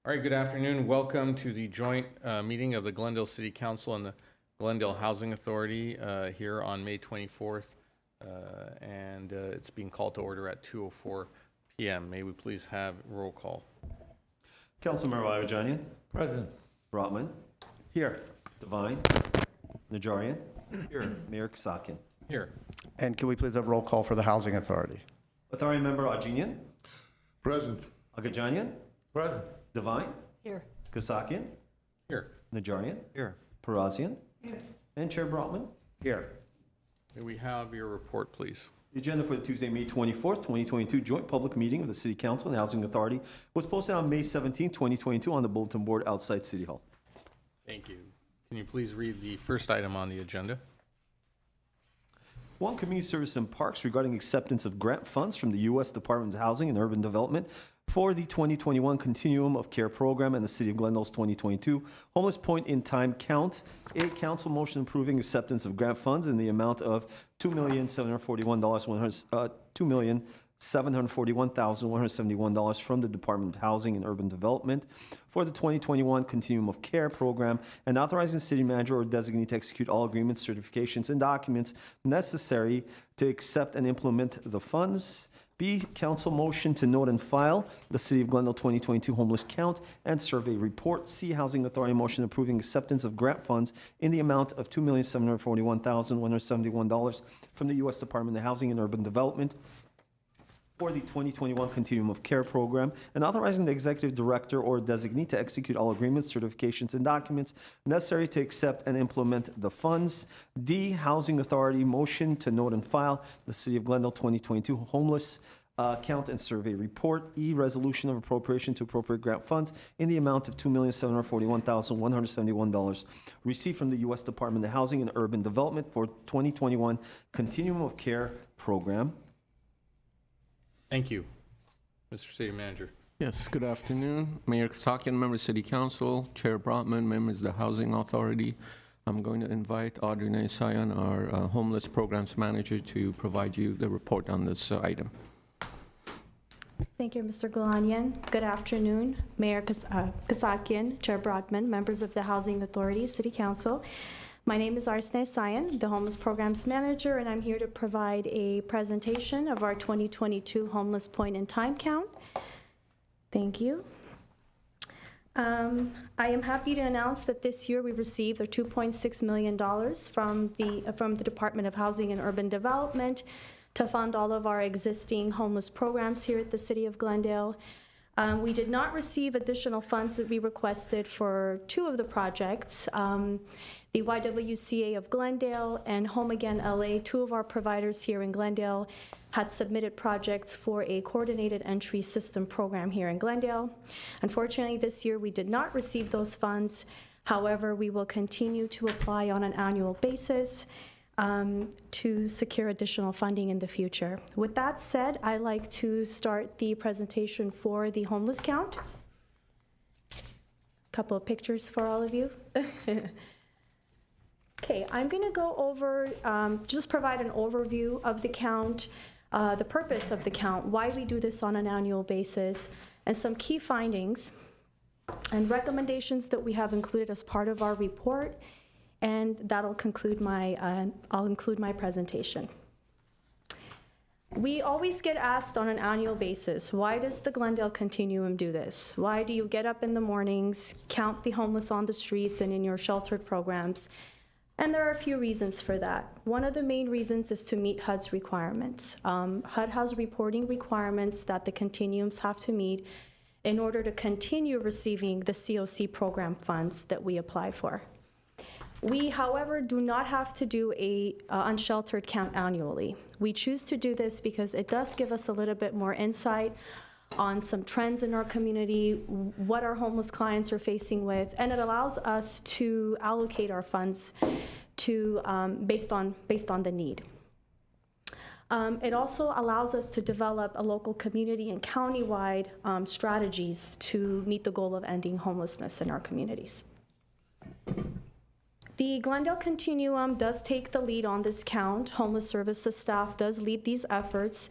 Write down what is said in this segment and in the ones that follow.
All right, good afternoon. Welcome to the joint meeting of the Glendale City Council and the Glendale Housing Authority here on May 24th. It's being called to order at 2:04 p.m. May we please have roll call? Councilmember Ajanian. Present. Brotman. Here. Devine. Najarian. Here. Mayor Kasakian. Here. And can we please have roll call for the Housing Authority? Authority member Ajanian. Present. Agajanian. Present. Devine. Here. Kasakian. Here. Najarian. Here. Parazian. Here. And Chair Brotman. Here. May we have your report, please? The agenda for the Tuesday, May 24th, 2022 joint public meeting of the City Council and Housing Authority was posted on May 17th, 2022 on the bulletin board outside City Hall. Thank you. Can you please read the first item on the agenda? One, Community Service and Parks regarding acceptance of grant funds from the U.S. Department of Housing and Urban Development for the 2021 Continuum of Care Program and the City of Glendale's 2022 Homeless Point in Time Count. A council motion approving acceptance of grant funds in the amount of $2,741,171 from the Department of Housing and Urban Development for the 2021 Continuum of Care Program, and authorizing the city manager or designee to execute all agreements, certifications, and documents necessary to accept and implement the funds. B, council motion to note and file the City of Glendale 2022 homeless count and survey report. C, Housing Authority motion approving acceptance of grant funds in the amount of $2,741,171 from the U.S. Department of Housing and Urban Development for the 2021 Continuum of Care Program, and authorizing the executive director or designee to execute all agreements, certifications, and documents necessary to accept and implement the funds. D, Housing Authority motion to note and file the City of Glendale 2022 homeless count and survey report. E, resolution of appropriation to appropriate grant funds in the amount of $2,741,171 received from the U.S. Department of Housing and Urban Development for 2021 Continuum of Care Program. Thank you. Mr. City Manager. Yes, good afternoon. Mayor Kasakian, members of City Council, Chair Brotman, members of the Housing Authority. I'm going to invite Audrey Sayan, our Homeless Programs Manager, to provide you the report on this item. Thank you, Mr. Gulanian. Good afternoon, Mayor Kasakian, Chair Brotman, members of the Housing Authority, City Council. My name is Arsene Sayan, the Homeless Programs Manager, and I'm here to provide a presentation of our 2022 Homeless Point in Time Count. Thank you. I am happy to announce that this year we received $2.6 million from the Department of Housing and Urban Development to fund all of our existing homeless programs here at the City of Glendale. We did not receive additional funds that we requested for two of the projects. The YWCA of Glendale and Home Again LA, two of our providers here in Glendale, had submitted projects for a coordinated entry system program here in Glendale. Unfortunately, this year we did not receive those funds. However, we will continue to apply on an annual basis to secure additional funding in the future. With that said, I'd like to start the presentation for the homeless count. A couple of pictures for all of you. Okay, I'm going to go over, just provide an overview of the count, the purpose of the count, why we do this on an annual basis, and some key findings and recommendations that we have included as part of our report, and that'll conclude I'll include my presentation. We always get asked on an annual basis, why does the Glendale Continuum do this? Why do you get up in the mornings, count the homeless on the streets and in your sheltered programs? And there are a few reasons for that. One of the main reasons is to meet HUD's requirements. HUD has reporting requirements that the continuums have to meet in order to continue receiving the COC program funds that we apply for. We, however, do not have to do a unsheltered count annually. We choose to do this because it does give us a little bit more insight on some trends in our community, what our homeless clients are facing with, and it allows us to allocate our funds to based on the need. It also allows us to develop a local community and countywide strategies to meet the goal of ending homelessness in our communities. The Glendale Continuum does take the lead on this count. Homeless services staff does lead these efforts.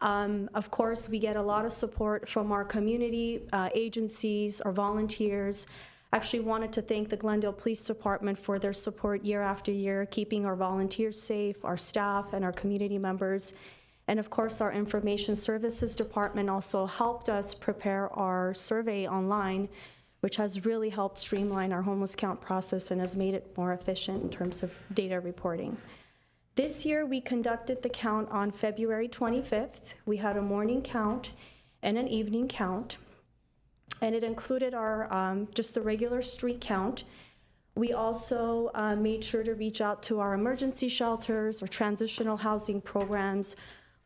Of course, we get a lot of support from our community agencies, our volunteers. Actually wanted to thank the Glendale Police Department for their support year after year, keeping our volunteers safe, our staff, and our community members. And of course, our Information Services Department also helped us prepare our survey online, which has really helped streamline our homeless count process and has made it more efficient in terms of data reporting. This year, we conducted the count on February 25th. We had a morning count and an evening count, and it included our just the regular street count. We also made sure to reach out to our emergency shelters, our transitional housing programs,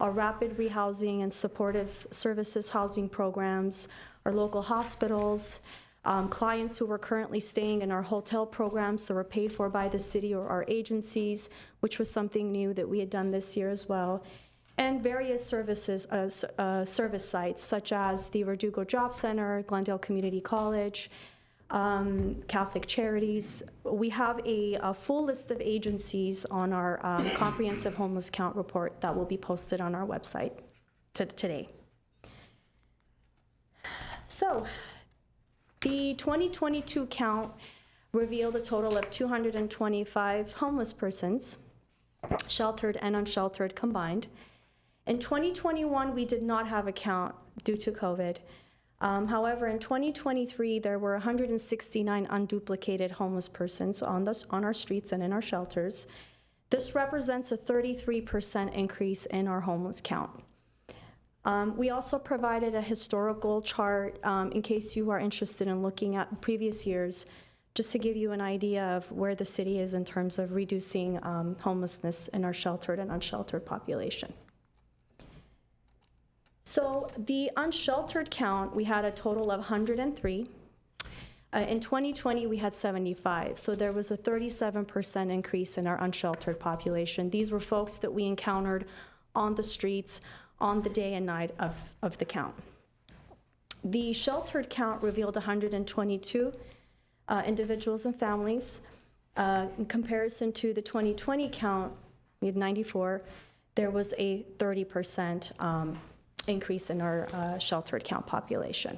our rapid rehousing and supportive services housing programs, our local hospitals, clients who were currently staying in our hotel programs that were paid for by the city or our agencies, which was something new that we had done this year as well, and various services, service sites such as the Verdugo Job Center, Glendale Community College, Catholic Charities. We have a full list of agencies on our comprehensive homeless count report that will be posted on our website today. So, the 2022 count revealed a total of 225 homeless persons, sheltered and unsheltered combined. In 2021, we did not have a count due to COVID. However, in 2023, there were 169 unduplicated homeless persons on our streets and in our shelters. This represents a 33% increase in our homeless count. We also provided a historical chart in case you are interested in looking at previous years, just to give you an idea of where the city is in terms of reducing homelessness in our sheltered and unsheltered population. So the unsheltered count, we had a total of 103. In 2020, we had 75, so there was a 37% increase in our unsheltered population. These were folks that we encountered on the streets on the day and night of the count. The sheltered count revealed 122 individuals and families. In comparison to the 2020 count, we had 94. There was a 30% increase in our sheltered count population.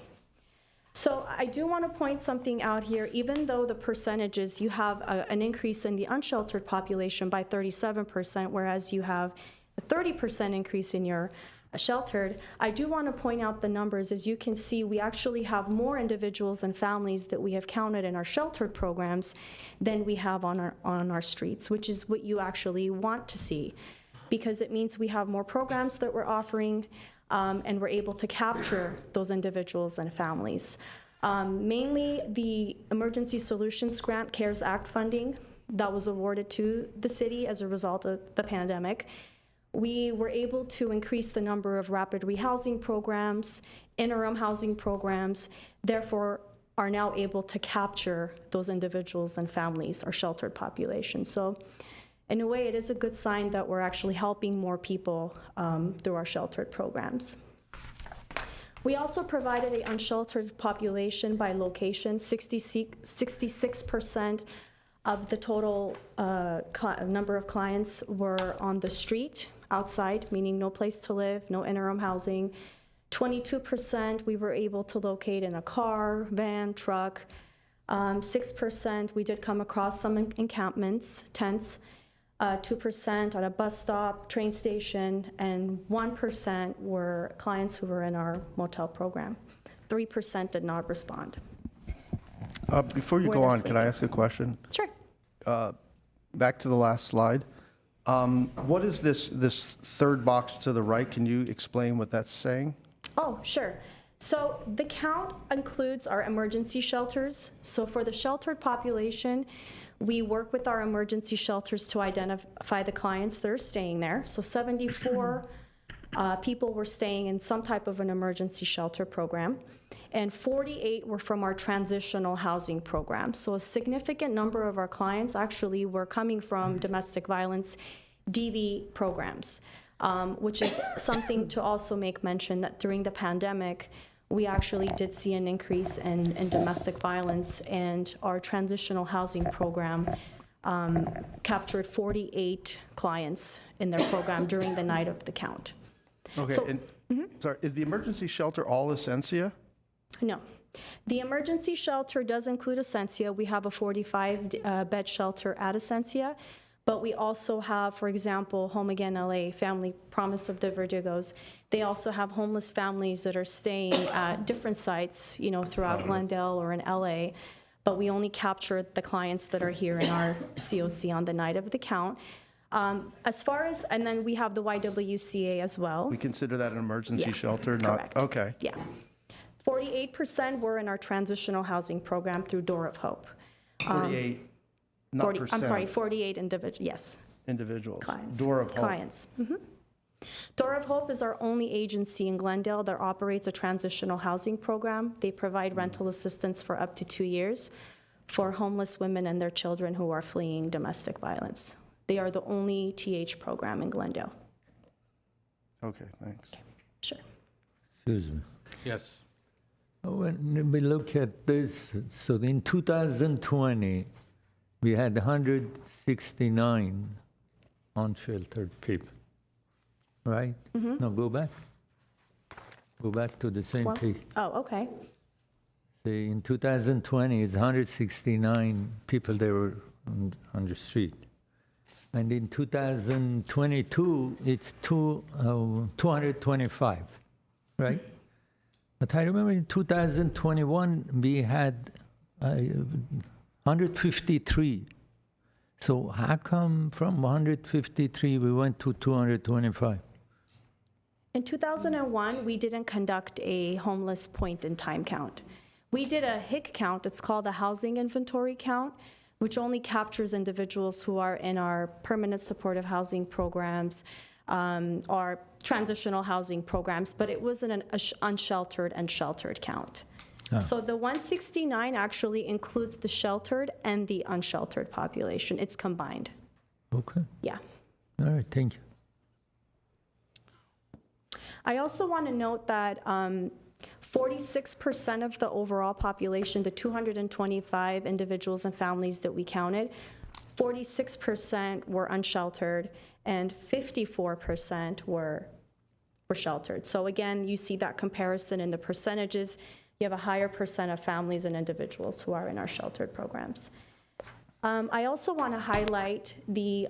So I do want to point something out here. Even though the percentages, you have an increase in the unsheltered population by 37%, whereas you have a 30% increase in your sheltered, I do want to point out the numbers. As you can see, we actually have more individuals and families that we have counted in our sheltered programs than we have on our streets, which is what you actually want to see, because it means we have more programs that we're offering, and we're able to capture those individuals and families. Mainly the Emergency Solutions Grant CARES Act funding that was awarded to the city as a result of the pandemic. We were able to increase the number of rapid rehousing programs, interim housing programs, therefore are now able to capture those individuals and families, our sheltered population. So in a way, it is a good sign that we're actually helping more people through our sheltered programs. We also provided an unsheltered population by location. 66% of the total number of clients were on the street, outside, meaning no place to live, no interim housing. 22% we were able to locate in a car, van, truck. 6% we did come across some encampments, tents. 2% at a bus stop, train station, and 1% were clients who were in our motel program. 3% did not respond. Before you Where go they're on, can I ask a question? Sure. Back to the last slide. What is this third box to the right? Can you explain what that's saying? Oh, sure. So the count includes our emergency shelters. So for the sheltered population, we work with our emergency shelters to identify the clients that are staying there. So 74 people were staying in some type of an emergency shelter program, and 48 were from our transitional housing program. So a significant number of our clients actually were coming from domestic violence DV programs, which is something to also make mention that during the pandemic, we actually did see an increase in domestic violence, and our transitional housing program captured 48 clients in their program during the night of the count. Okay, So- and, sorry, is the emergency shelter all Essentia? No. The emergency shelter does include Essentia. We have a 45-bed shelter at Essentia, but we also have, for example, Home Again LA, Family Promise of the Verdigos. They also have homeless families that are staying at different sites, throughout Glendale or in LA, but we only capture the clients that are here in our COC on the night of the count. And then we have the YWCA as well. We consider that an emergency Yeah, shelter, not? correct. Okay. Yeah. 48% were in our transitional housing program through Door of Hope. 48, not 40, percent. I'm sorry, 48 yes, Individuals. clients. Door of Hope. Clients. Door of Hope is our only agency in Glendale that operates a transitional housing program. They provide rental assistance for up to 2 years for homeless women and their children who are fleeing domestic violence. They are the only TH program in Glendale. Okay, thanks. Sure. Excuse me. Yes. When we look at this, so in 2020, we had 169 unsheltered people, right? No, go back. Go back to the same Well, page. oh, okay. See, in 2020, it's 169 people that were on the street. And in 2022, it's 225, right? But I remember in 2021, we had 153. So how come from 153 we went to 225? In 2001, we didn't conduct a homeless point-in-time count. We did a HIC count, it's called a housing inventory count, which only captures individuals who are in our permanent supportive housing programs, our transitional housing programs, but it wasn't an unsheltered and sheltered count. So the 169 actually includes the sheltered and the unsheltered population. It's combined. Okay, Yeah. all right, thank you. I also want to note that 46% of the overall population, the 225 individuals and families that we counted, 46% were unsheltered and 54% were sheltered. So again, you see that comparison in the percentages. You have a higher percent of families and individuals who are in our sheltered programs. I also want to highlight the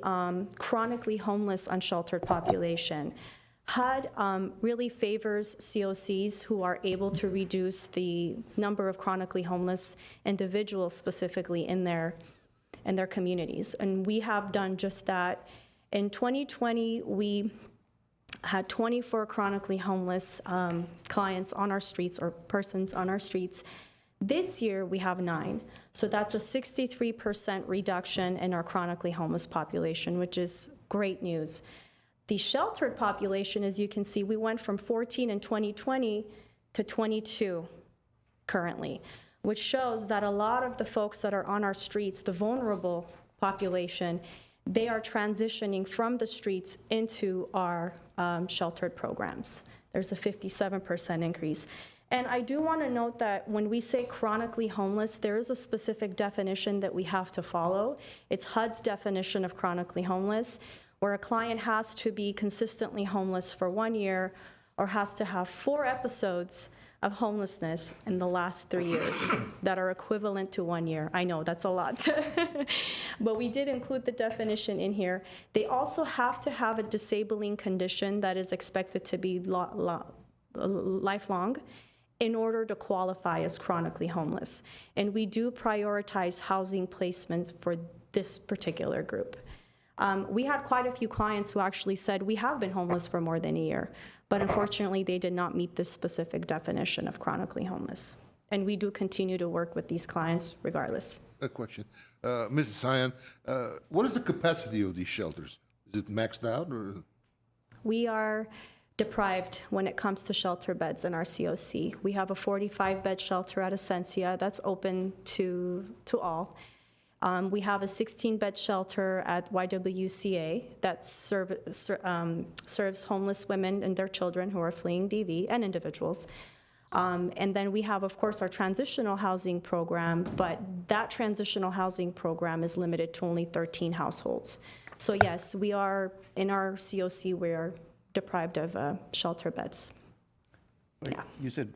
chronically homeless unsheltered population. HUD really favors COCs who are able to reduce the number of chronically homeless individuals specifically in their communities. And we have done just that. In 2020, we had 24 chronically homeless clients on our streets or persons on our streets. This year, we have 9. So that's a 63% reduction in our chronically homeless population, which is great news. The sheltered population, as you can see, we went from 14 in 2020 to 22 currently, which shows that a lot of the folks that are on our streets, the vulnerable population, they are transitioning from the streets into our sheltered programs. There's a 57% increase. And I do want to note that when we say chronically homeless, there is a specific definition that we have to follow. It's HUD's definition of chronically homeless, where a client has to be consistently homeless for 1 year or has to have 4 episodes of homelessness in the last 3 years that are equivalent to 1 year. I know, that's a lot. But we did include the definition in here. They also have to have a disabling condition that is expected to be lifelong in order to qualify as chronically homeless. And we do prioritize housing placements for this particular group. We had quite a few clients who actually said, we have been homeless for more than a year, but unfortunately they did not meet this specific definition of chronically homeless. And we do continue to work with these clients regardless. A question. Mrs. Sayan, what is the capacity of these shelters? Is it maxed out or? We are deprived when it comes to shelter beds in our COC. We have a 45-bed shelter at Essentia that's open to all. We have a 16-bed shelter at YWCA that serves homeless women and their children who are fleeing DV and individuals. And then we have, of course, our transitional housing program, but that transitional housing program is limited to only 13 households. So yes, we are, in our COC, we are deprived of shelter beds. Wait, Yeah. You said,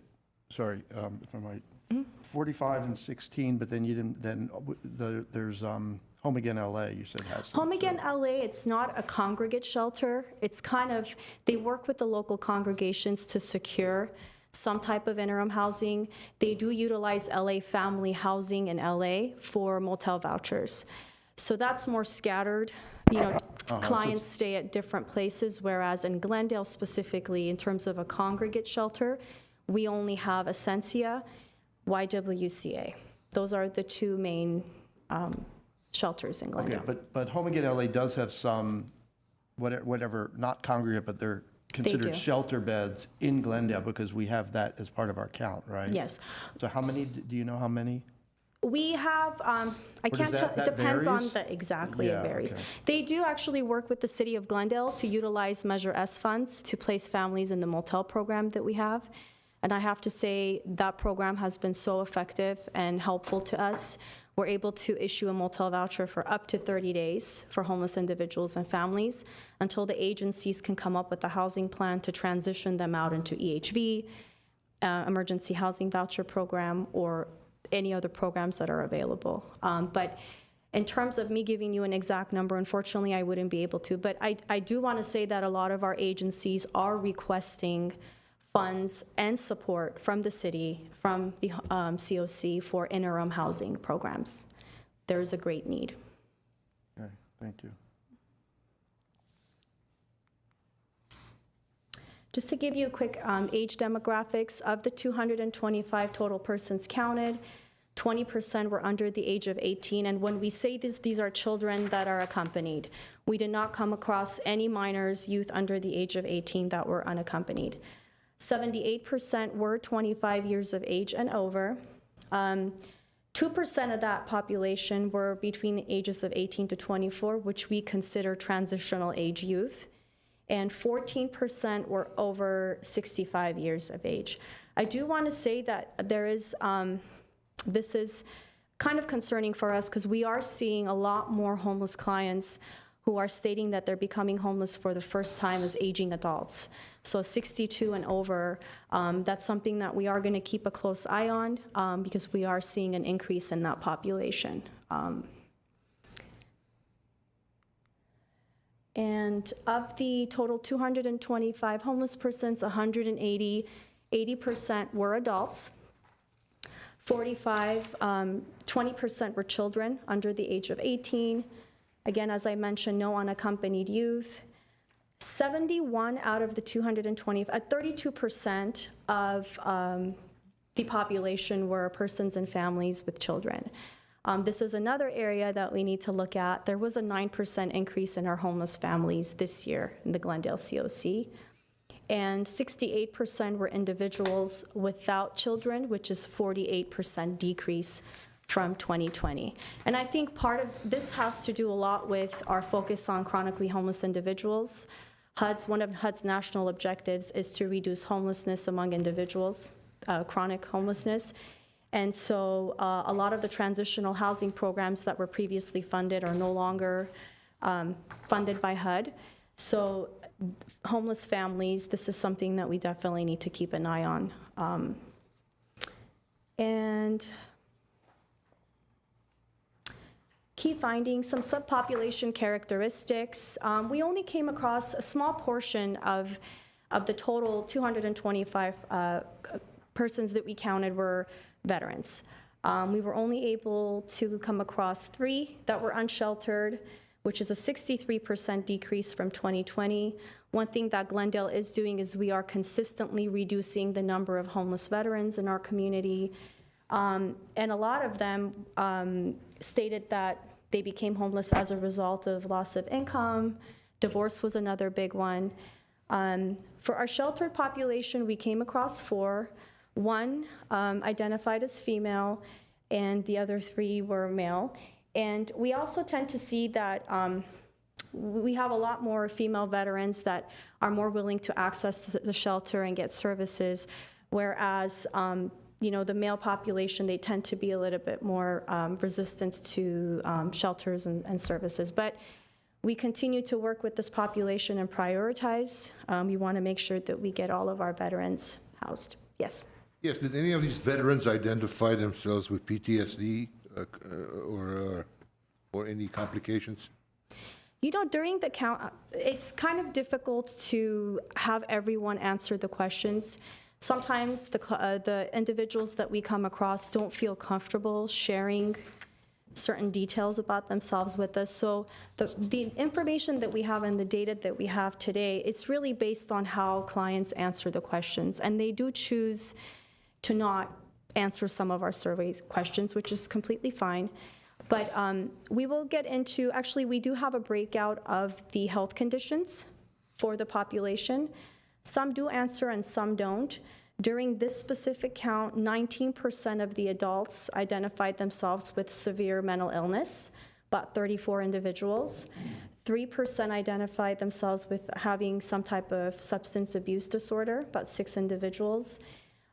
sorry, if I'm right, Mm-hmm. 45 and 16, but then you didn't, then there's Home Again LA, you said has some. Home Again LA, it's not a congregate shelter. It's kind of, they work with the local congregations to secure some type of interim housing. They do utilize LA Family Housing in LA for motel vouchers. So that's more scattered. You know, clients stay at different places, whereas in Glendale specifically, in terms of a congregate shelter, we only have Essentia, YWCA. Those are the two main shelters in Glendale. Okay, but Home Again LA does have some, whatever, not congregate, but they're do. considered shelter beds in Glendale because we have that as part of our count, right? Yes. So how many, do you know how many? We have, I What can't is tell, that? it That depends on varies? the, exactly, Yeah, it varies. okay. They do actually work with the city of Glendale to utilize Measure S funds to place families in the motel program that we have. And I have to say, that program has been so effective and helpful to us. We're able to issue a motel voucher for up to 30 days for homeless individuals and families until the agencies can come up with a housing plan to transition them out into EHV, emergency housing voucher program, or any other programs that are available. But in terms of me giving you an exact number, unfortunately, I wouldn't be able to. But I do want to say that a lot of our agencies are requesting funds and support from the city, from the COC for interim housing programs. There is a great need. Okay, thank you. Just to give you a quick age demographics, of the 225 total persons counted, 20% were under the age of 18. And when we say this, these are children that are accompanied. We did not come across any minors, youth under the age of 18 that were unaccompanied. 78% were 25 years of age and over. 2% of that population were between the ages of 18 to 24, which we consider transitional age youth. And 14% were over 65 years of age. I do want to say that there is, this is kind of concerning for us because we are seeing a lot more homeless clients who are stating that they're becoming homeless for the first time as aging adults. So 62 and over, that's something that we are going to keep a close eye on because we are seeing an increase in that population. And of the total 225 homeless persons, 80% were adults. 20% were children under the age of 18. Again, as I mentioned, no unaccompanied youth. 71 out of the 32% of the population were persons and families with children. This is another area that we need to look at. There was a 9% increase in our homeless families this year in the Glendale COC. And 68% were individuals without children, which is 48% decrease from 2020. And I think part of this has to do a lot with our focus on chronically homeless individuals. One of HUD's national objectives is to reduce homelessness among individuals, chronic homelessness. And so a lot of the transitional housing programs that were previously funded are no longer funded by HUD. So homeless families, this is something that we definitely need to keep an eye on. And key findings, some subpopulation characteristics. We only came across a small portion of the total 225 persons that we counted were veterans. We were only able to come across 3 that were unsheltered, which is a 63% decrease from 2020. One thing that Glendale is doing is we are consistently reducing the number of homeless veterans in our community. And a lot of them stated that they became homeless as a result of loss of income. Divorce was another big one. For our sheltered population, we came across 4. 1 identified as female, and the other 3 were male. And we also tend to see that we have a lot more female veterans that are more willing to access the shelter and get services, whereas the male population, they tend to be a little bit more resistant to shelters and services. But we continue to work with this population and prioritize. We want to make sure that we get all of our veterans housed. Yes. Yes, did any of these veterans identify themselves with PTSD or any complications? You know, during the count, it's kind of difficult to have everyone answer the questions. Sometimes the individuals that we come across don't feel comfortable sharing certain details about themselves with us. So the information that we have and the data that we have today, it's really based on how clients answer the questions. And they do choose to not answer some of our survey questions, which is completely fine. But we will get into, actually, we do have a breakout of the health conditions for the population. Some do answer and some don't. During this specific count, 19% of the adults identified themselves with severe mental illness, about 34 individuals. 3% identified themselves with having some type of substance abuse disorder, about 6 individuals.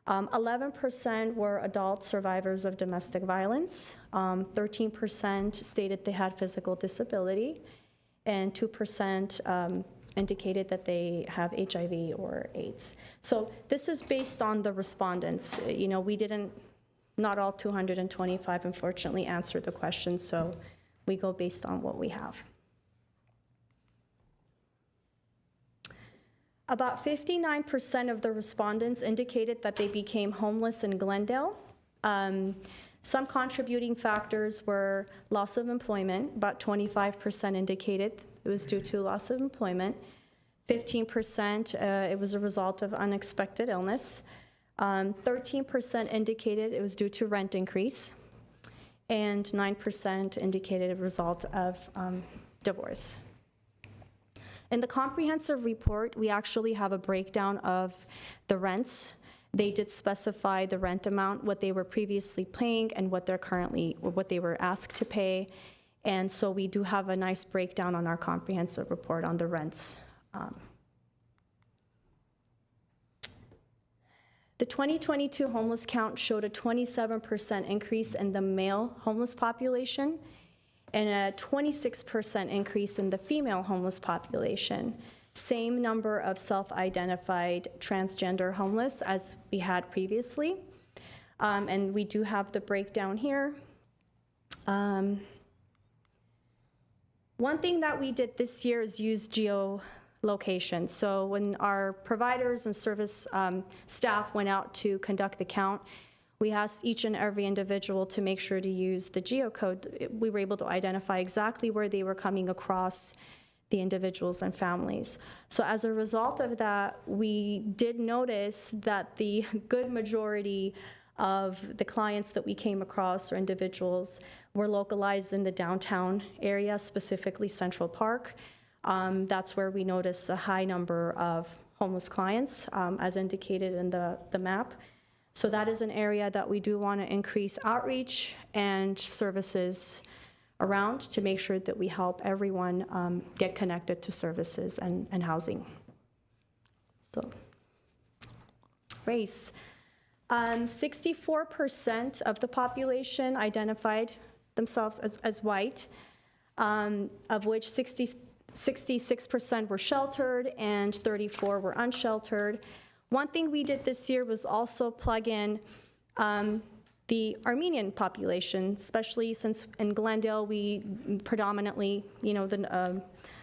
11% were adult survivors of domestic violence. 13% stated they had physical disability, and 2% indicated that they have HIV or AIDS. So this is based on the respondents. You know, not all 225 unfortunately answered the question, so we go based on what we have. About 59% of the respondents indicated that they became homeless in Glendale. Some contributing factors were loss of employment. About 25% indicated it was due to loss of employment. 15%, it was a result of unexpected illness. 13% indicated it was due to rent increase. And 9% indicated a result of divorce. In the comprehensive report, we actually have a breakdown of the rents. They did specify the rent amount, what they were previously paying, and what they were asked to pay. And so we do have a nice breakdown on our comprehensive report on the rents. The 2022 homeless count showed a 27% increase in the male homeless population and a 26% increase in the female homeless population. Same number of self-identified transgender homeless as we had previously. And we do have the breakdown here. One thing that we did this year is use geolocation. So when our providers and service staff went out to conduct the count, we asked each and every individual to make sure to use the geocode. We were able to identify exactly where they were coming across the individuals and families. So as a result of that, we did notice that the good majority of the clients that we came across or individuals were localized in the downtown area, specifically Central Park. That's where we noticed a high number of homeless clients, as indicated in the map. So that is an area that we do want to increase outreach and services around to make sure that we help everyone get connected to services and housing. So, race. 64% of the population identified themselves as white, of which 66% were sheltered and 34 were unsheltered. One thing we did this year was also plug in the Armenian population, especially since in Glendale we predominantly,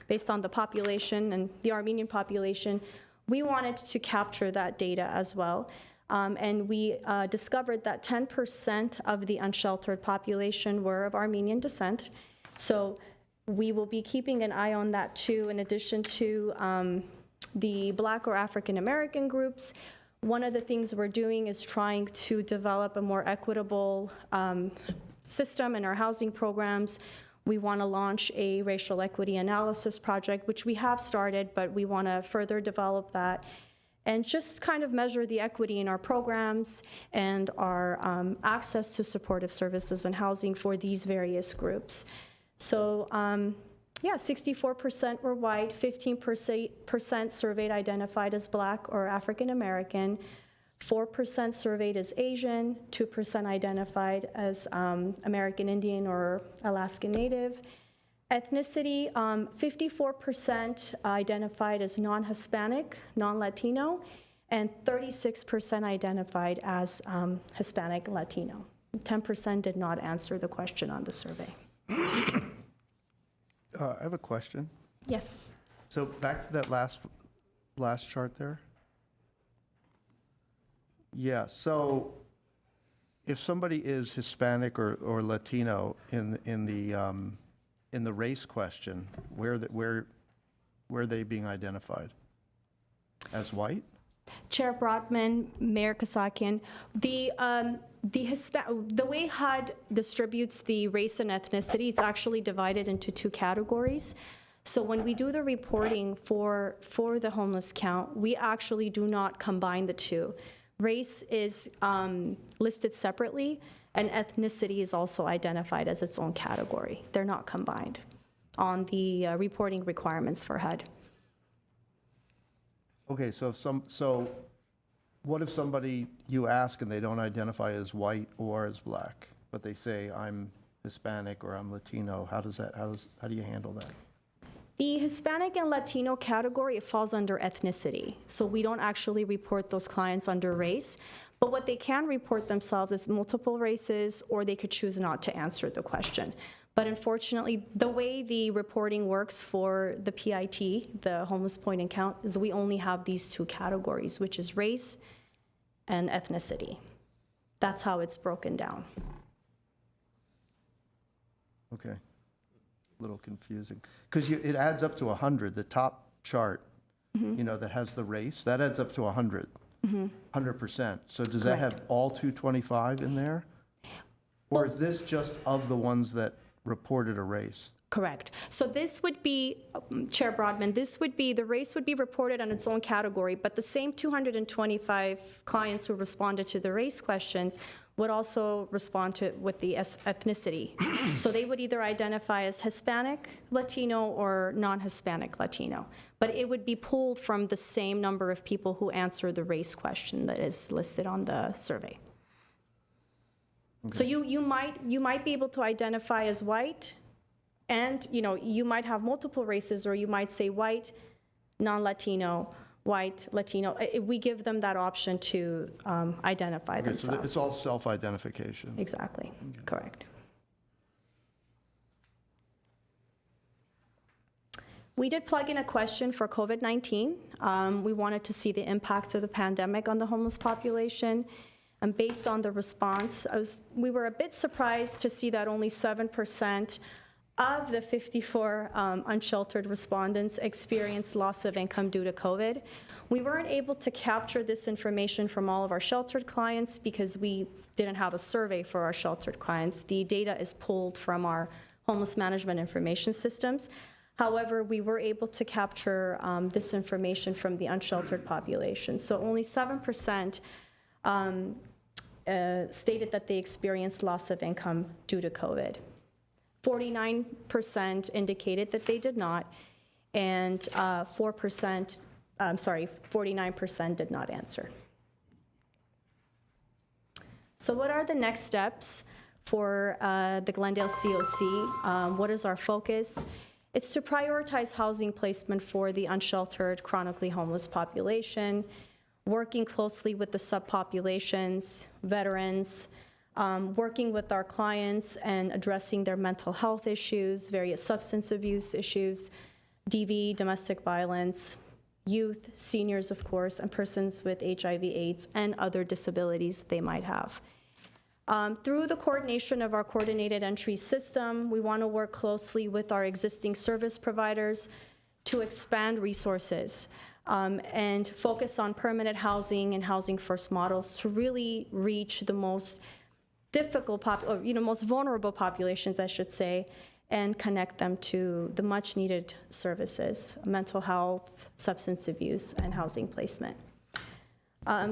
based on the population and the Armenian population, we wanted to capture that data as well. And we discovered that 10% of the unsheltered population were of Armenian descent. So we will be keeping an eye on that too, in addition to the Black or African American groups. One of the things we're doing is trying to develop a more equitable system in our housing programs. We want to launch a racial equity analysis project, which we have started, but we want to further develop that and just kind of measure the equity in our programs and our access to supportive services and housing for these various groups. So, 64% were white, 15% surveyed identified as Black or African American, 4% surveyed as Asian, 2% identified as American Indian or Alaskan Native, Ethnicity, 54% identified as non-Hispanic, non-Latino, and 36% identified as Hispanic Latino. 10% did not answer the question on the survey. I have a question. Yes. So back to that last chart there. Yeah, so if somebody is Hispanic or Latino in the race question, where are they being identified? As white? Chair Brotman, Mayor Kasakian, the way HUD distributes the race and ethnicity, it's actually divided into two categories. So when we do the reporting for the homeless count, we actually do not combine the two. Race is listed separately, and ethnicity is also identified as its own category. They're not combined on the reporting requirements for HUD. Okay, so what if somebody, you ask and they don't identify as white or as black, but they say I'm Hispanic or I'm Latino? How do you handle that? The Hispanic and Latino category, it falls under ethnicity. So we don't actually report those clients under race. But what they can report themselves is multiple races, or they could choose not to answer the question. But unfortunately, the way the reporting works for the PIT, the Homeless Point and Count, is we only have these two categories, which is race and ethnicity. That's how it's broken down. Okay. A little confusing. Because it adds up to 100, the top chart, that has the race, that adds up to 100. 100%. So does that have all 225 in there? Or is this just of the ones that reported a race? Correct. So this would be, Chair Broadman, the race would be reported on its own category, but the same 225 clients who responded to the race questions would also respond to with the ethnicity. So they would either identify as Hispanic, Latino, or non-Hispanic Latino. But it would be pulled from the same number of people who answered the race question that is listed on the survey. Okay. So you might be able to identify as white, and you might have multiple races, or you might say white, non-Latino, white, Latino. We give them that option to identify themselves. So it's all self-identification. Exactly. Okay. Correct. We did plug in a question for COVID-19. We wanted to see the impacts of the pandemic on the homeless population. And based on the response, we were a bit surprised to see that only 7% of the 54 unsheltered respondents experienced loss of income due to COVID. We weren't able to capture this information from all of our sheltered clients because we didn't have a survey for our sheltered clients. The data is pulled from our homeless management information systems. However, we were able to capture this information from the unsheltered population. So only 7% stated that they experienced loss of income due to COVID. 49% indicated that they did not, and 49% did not answer. So what are the next steps for the Glendale COC? What is our focus? It's to prioritize housing placement for the unsheltered, chronically homeless population, working closely with the subpopulations, veterans, working with our clients and addressing their mental health issues, various substance abuse issues, DV, domestic violence, youth, seniors, of course, and persons with HIV/AIDS and other disabilities they might have. Through the coordination of our coordinated entry system, we want to work closely with our existing service providers to expand resources and focus on permanent housing and housing first models to really reach the most difficult, most vulnerable populations, I should say, and connect them to the much needed services, mental health, substance abuse, and housing placement.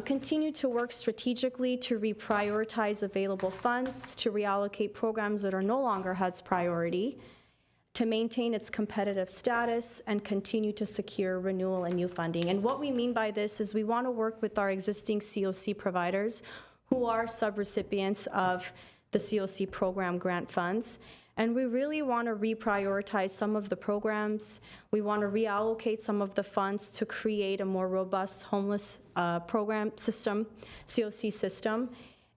Continue to work strategically to reprioritize available funds, to reallocate programs that are no longer HUD's priority, to maintain its competitive status, and continue to secure renewal and new funding. And what we mean by this is we want to work with our existing COC providers who are subrecipients of the COC program grant funds, And we really want to reprioritize some of the programs. We want to reallocate some of the funds to create a more robust homeless program system, COC system,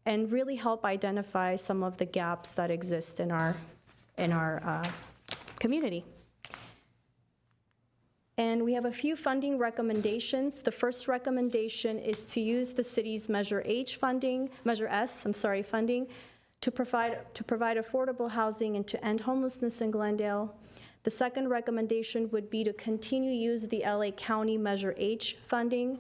and really help identify some of the gaps that exist in our community. And we have a few funding recommendations. The first recommendation is to use the city's Measure S funding to provide affordable housing and to end homelessness in Glendale. The second recommendation would be to continue use the LA County Measure H funding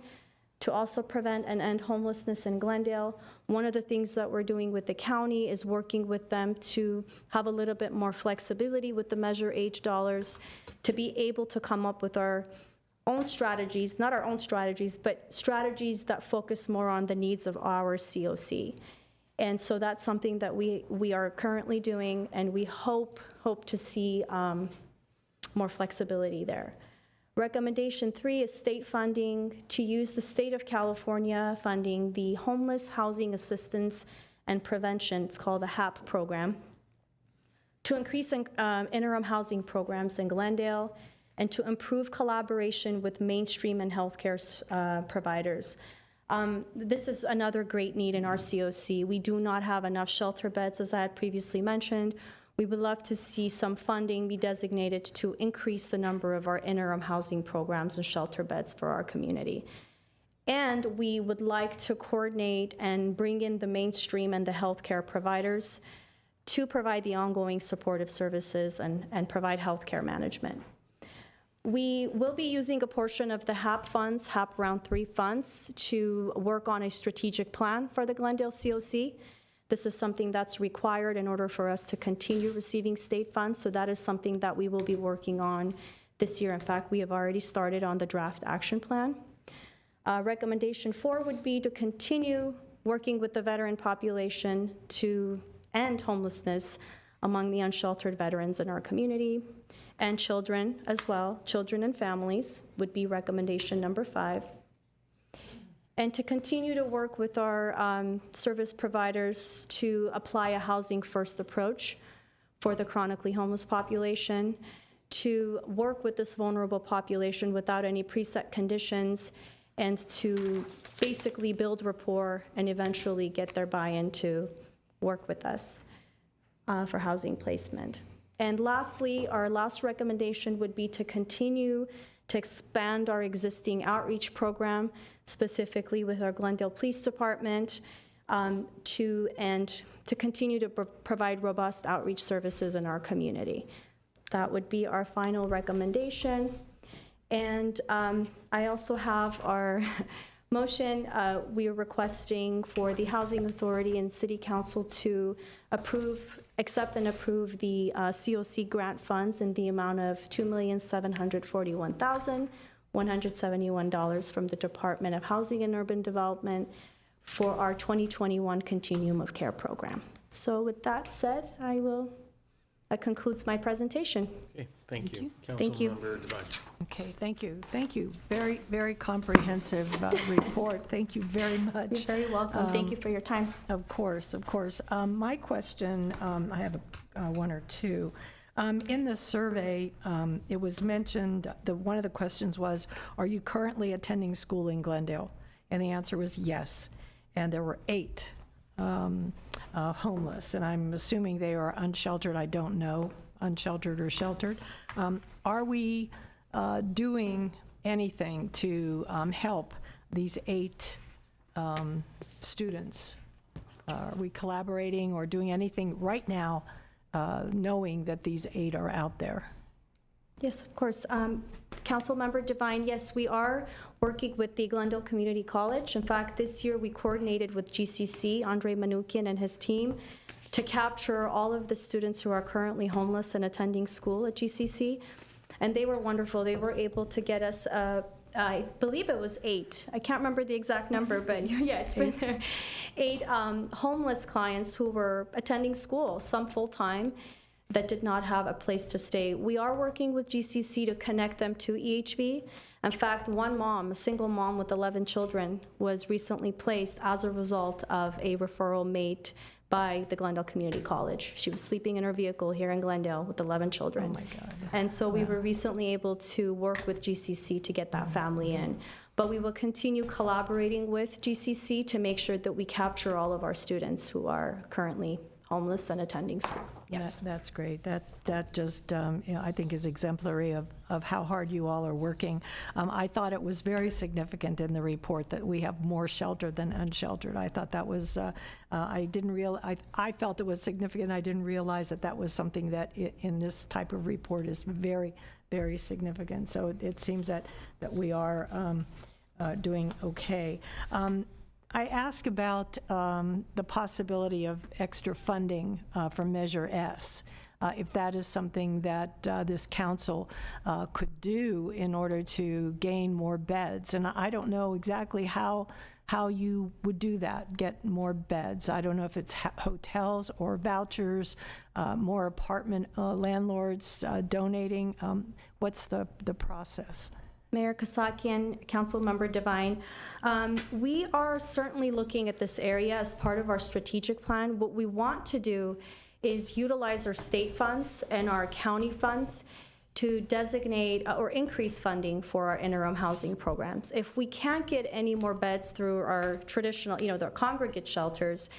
to also prevent and end homelessness in Glendale. One of the things that we're doing with the county is working with them to have a little bit more flexibility with the Measure H dollars to be able to come up with our own strategies, not our own strategies, but strategies that focus more on the needs of our COC. And so that's something that we are currently doing, and we hope to see more flexibility there. Recommendation 3 is state funding, to use the state of California funding the Homeless Housing Assistance and Prevention, it's called the HAP program, to increase interim housing programs in Glendale, and to improve collaboration with mainstream and healthcare providers. This is another great need in our COC. We do not have enough shelter beds, as I had previously mentioned. We would love to see some funding be designated to increase the number of our interim housing programs and shelter beds for our community. And we would like to coordinate and bring in the mainstream and the healthcare providers to provide the ongoing supportive services and provide healthcare management. We will be using a portion of the HAP funds, HAP Round 3 funds, to work on a strategic plan for the Glendale COC. This is something that's required in order for us to continue receiving state funds, so that is something that we will be working on this year. In fact, we have already started on the draft action plan. Recommendation 4 would be to continue working with the veteran population to end homelessness among the unsheltered veterans in our community, and children as well. Children and families would be recommendation number 5. And to continue to work with our service providers to apply a housing-first approach for the chronically homeless population, to work with this vulnerable population without any preset conditions, and to basically build rapport and eventually get their buy-in to work with us for housing placement. And lastly, our last recommendation would be to continue to expand our existing outreach program, specifically with our Glendale Police Department, to continue to provide robust outreach services in our community. That would be our final recommendation. And I also have our motion. We are requesting for the Housing Authority and City Council to accept and approve the COC grant funds in the amount of $2,741,171 from the Department of Housing and Urban Development for our 2021 Continuum of Care program. So with that said, that concludes my presentation. Okay, thank you. Thank you. Councilmember Devine. Okay, thank you. Thank you. Very, very comprehensive report. Thank you very much. You're very welcome. Thank you for your time. Of course, of course. My question, I have one or two. In the survey, it was mentioned, one of the questions was, are you currently attending school in Glendale? And the answer was yes. And there were 8 homeless, and I'm assuming they are unsheltered. I don't know, unsheltered or sheltered. Are we doing anything to help these 8 students? Are we collaborating or doing anything right now, knowing that these 8 are out there? Yes, of course. Councilmember Devine, yes, we are working with the Glendale Community College. In fact, this year we coordinated with GCC, Andre Manukian and his team, to capture all of the students who are currently homeless and attending school at GCC. And they were wonderful. They were able to get us, I believe it was 8. I can't remember the exact number, but yeah, it's been there. 8 homeless clients who were attending school, some full-time, that did not have a place to stay. We are working with GCC to connect them to EHV. In fact, one mom, a single mom with 11 children, was recently placed as a result of a referral made by the Glendale Community College. She was sleeping in her vehicle here in Glendale with 11 children. Oh, my God. And so we were recently able to work with GCC to get that family in. But we will continue collaborating with GCC to make sure that we capture all of our students who are currently homeless and attending school. Yes. That's great. That just, I think is exemplary of how hard you all are working. I thought it was very significant in the report that we have more sheltered than unsheltered. I thought that was, I felt it was significant. I didn't realize that that was something that in this type of report is very, very significant. So it seems that we are doing okay. I ask about the possibility of extra funding from Measure S, if that is something that this council could do in order to gain more beds. And I don't know exactly how you would do that, get more beds. I don't know if it's hotels or vouchers, more apartment landlords donating. What's the process? Mayor Kasakian, Councilmember Devine, we are certainly looking at this area as part of our strategic plan. What we want to do is utilize our state funds and our county funds to designate or increase funding for our interim housing programs. If we can't get any more beds through our traditional, the congregate shelters,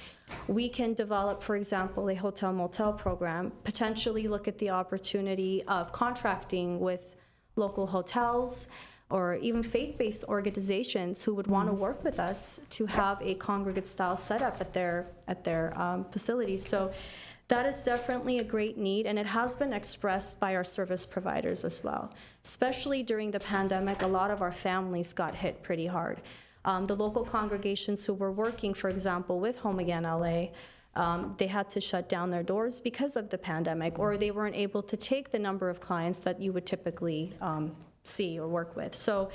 we can develop, for example, a hotel motel program, potentially look at the opportunity of contracting with local hotels or even faith-based organizations who would want to work with us to have a congregate style setup at their facilities. So that is definitely a great need, and it has been expressed by our service providers as well. Especially during the pandemic, a lot of our families got hit pretty hard. The local congregations who were working, for example, with Home Again LA, they had to shut down their doors because of the pandemic, or they weren't able to take the number of clients that you would typically see or work with. So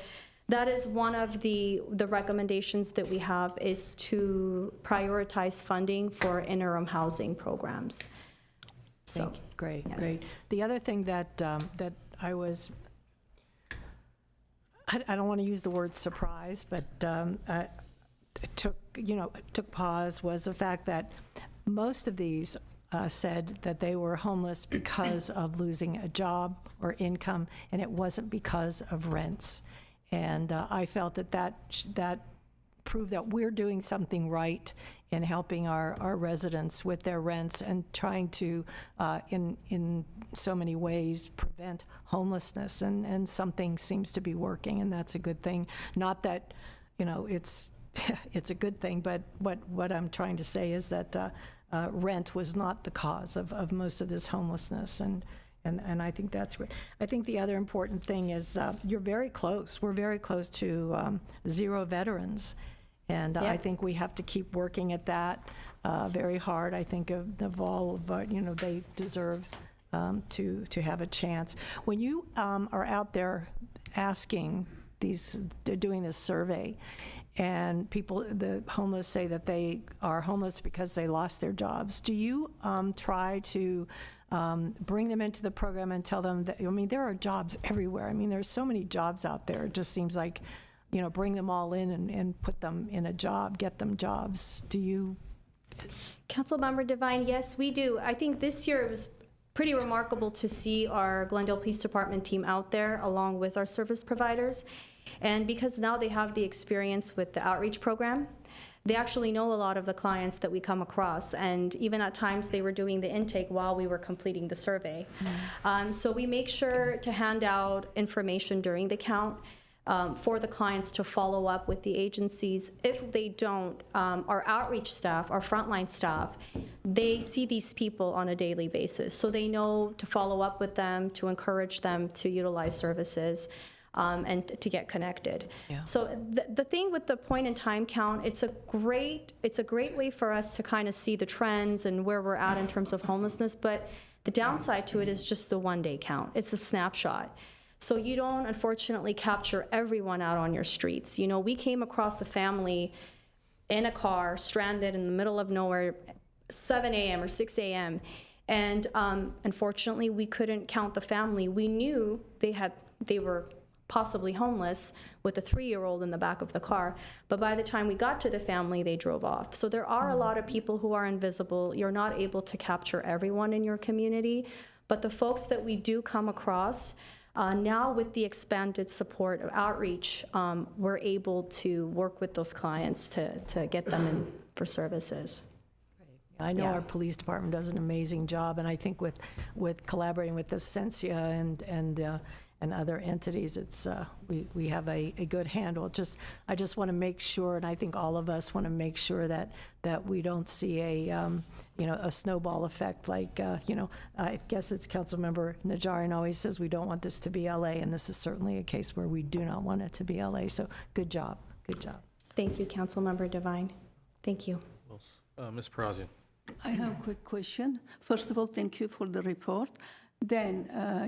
that is one of the recommendations that we have, is to prioritize funding for interim housing programs. So, Thank you. Great, yes. great. The other thing that I was, I don't want to use the word surprise, but took pause, was the fact that most of these said that they were homeless because of losing a job or income, and it wasn't because of rents. And I felt that proved that we're doing something right in helping our residents with their rents and trying to, in so many ways, prevent homelessness. And something seems to be working, and that's a good thing. Not that, it's a good thing, but what I'm trying to say is that rent was not the cause of most of this homelessness, and I think that's great. I think the other important thing is you're very close. We're very close to 0 veterans, and I think we have to keep working at that very hard. I think of all of they deserve to have a chance. When you are out there asking doing this survey, and the homeless say that they are homeless because they lost their jobs, do you try to bring them into the program and tell them that, there are jobs everywhere. There's so many jobs out there. It just seems like, bring them all in and put them in a job, get them jobs. Do you? Councilmember Devine, yes, we do. I think this year it was pretty remarkable to see our Glendale Police Department team out there along with our service providers. And because now they have the experience with the outreach program, they actually know a lot of the clients that we come across, and even at times they were doing the intake while we were completing the survey. So we make sure to hand out information during the count for the clients to follow up with the agencies. If they don't, our outreach staff, our frontline staff, they see these people on a daily basis, so they know to follow up with them, to encourage them to utilize services. And to get connected. Yeah. So the thing with the point in time count, it's a great way for us to kind of see the trends and where we're at in terms of homelessness, but the downside to it is just the one-day count. It's a snapshot. So you don't, unfortunately, capture everyone out on your streets. We came across a family in a car, stranded in the middle of nowhere, 7 a.m. or 6 a.m., and unfortunately, we couldn't count the family. We knew they were possibly homeless with a 3-year-old in the back of the car. But by the time we got to the family, they drove off. So there are a lot of people who are invisible. You're not able to capture everyone in your community. But the folks that we do come across, now with the expanded support of outreach, we're able to work with those clients to get them in for services. I know Yeah. our police department does an amazing job, and I think with collaborating with Essentia and other entities, it's, we have a good handle. I just want to make sure, and I think all of us want to make sure that we don't see a snowball effect like, I guess it's Councilmember Najarian always says we don't want this to be LA, and this is certainly a case where we do not want it to be LA. So good job, good job. Thank you, Councilmember Devine. Thank you. Ms. Parazian. I have a quick question. First of all, thank you for the report. Then,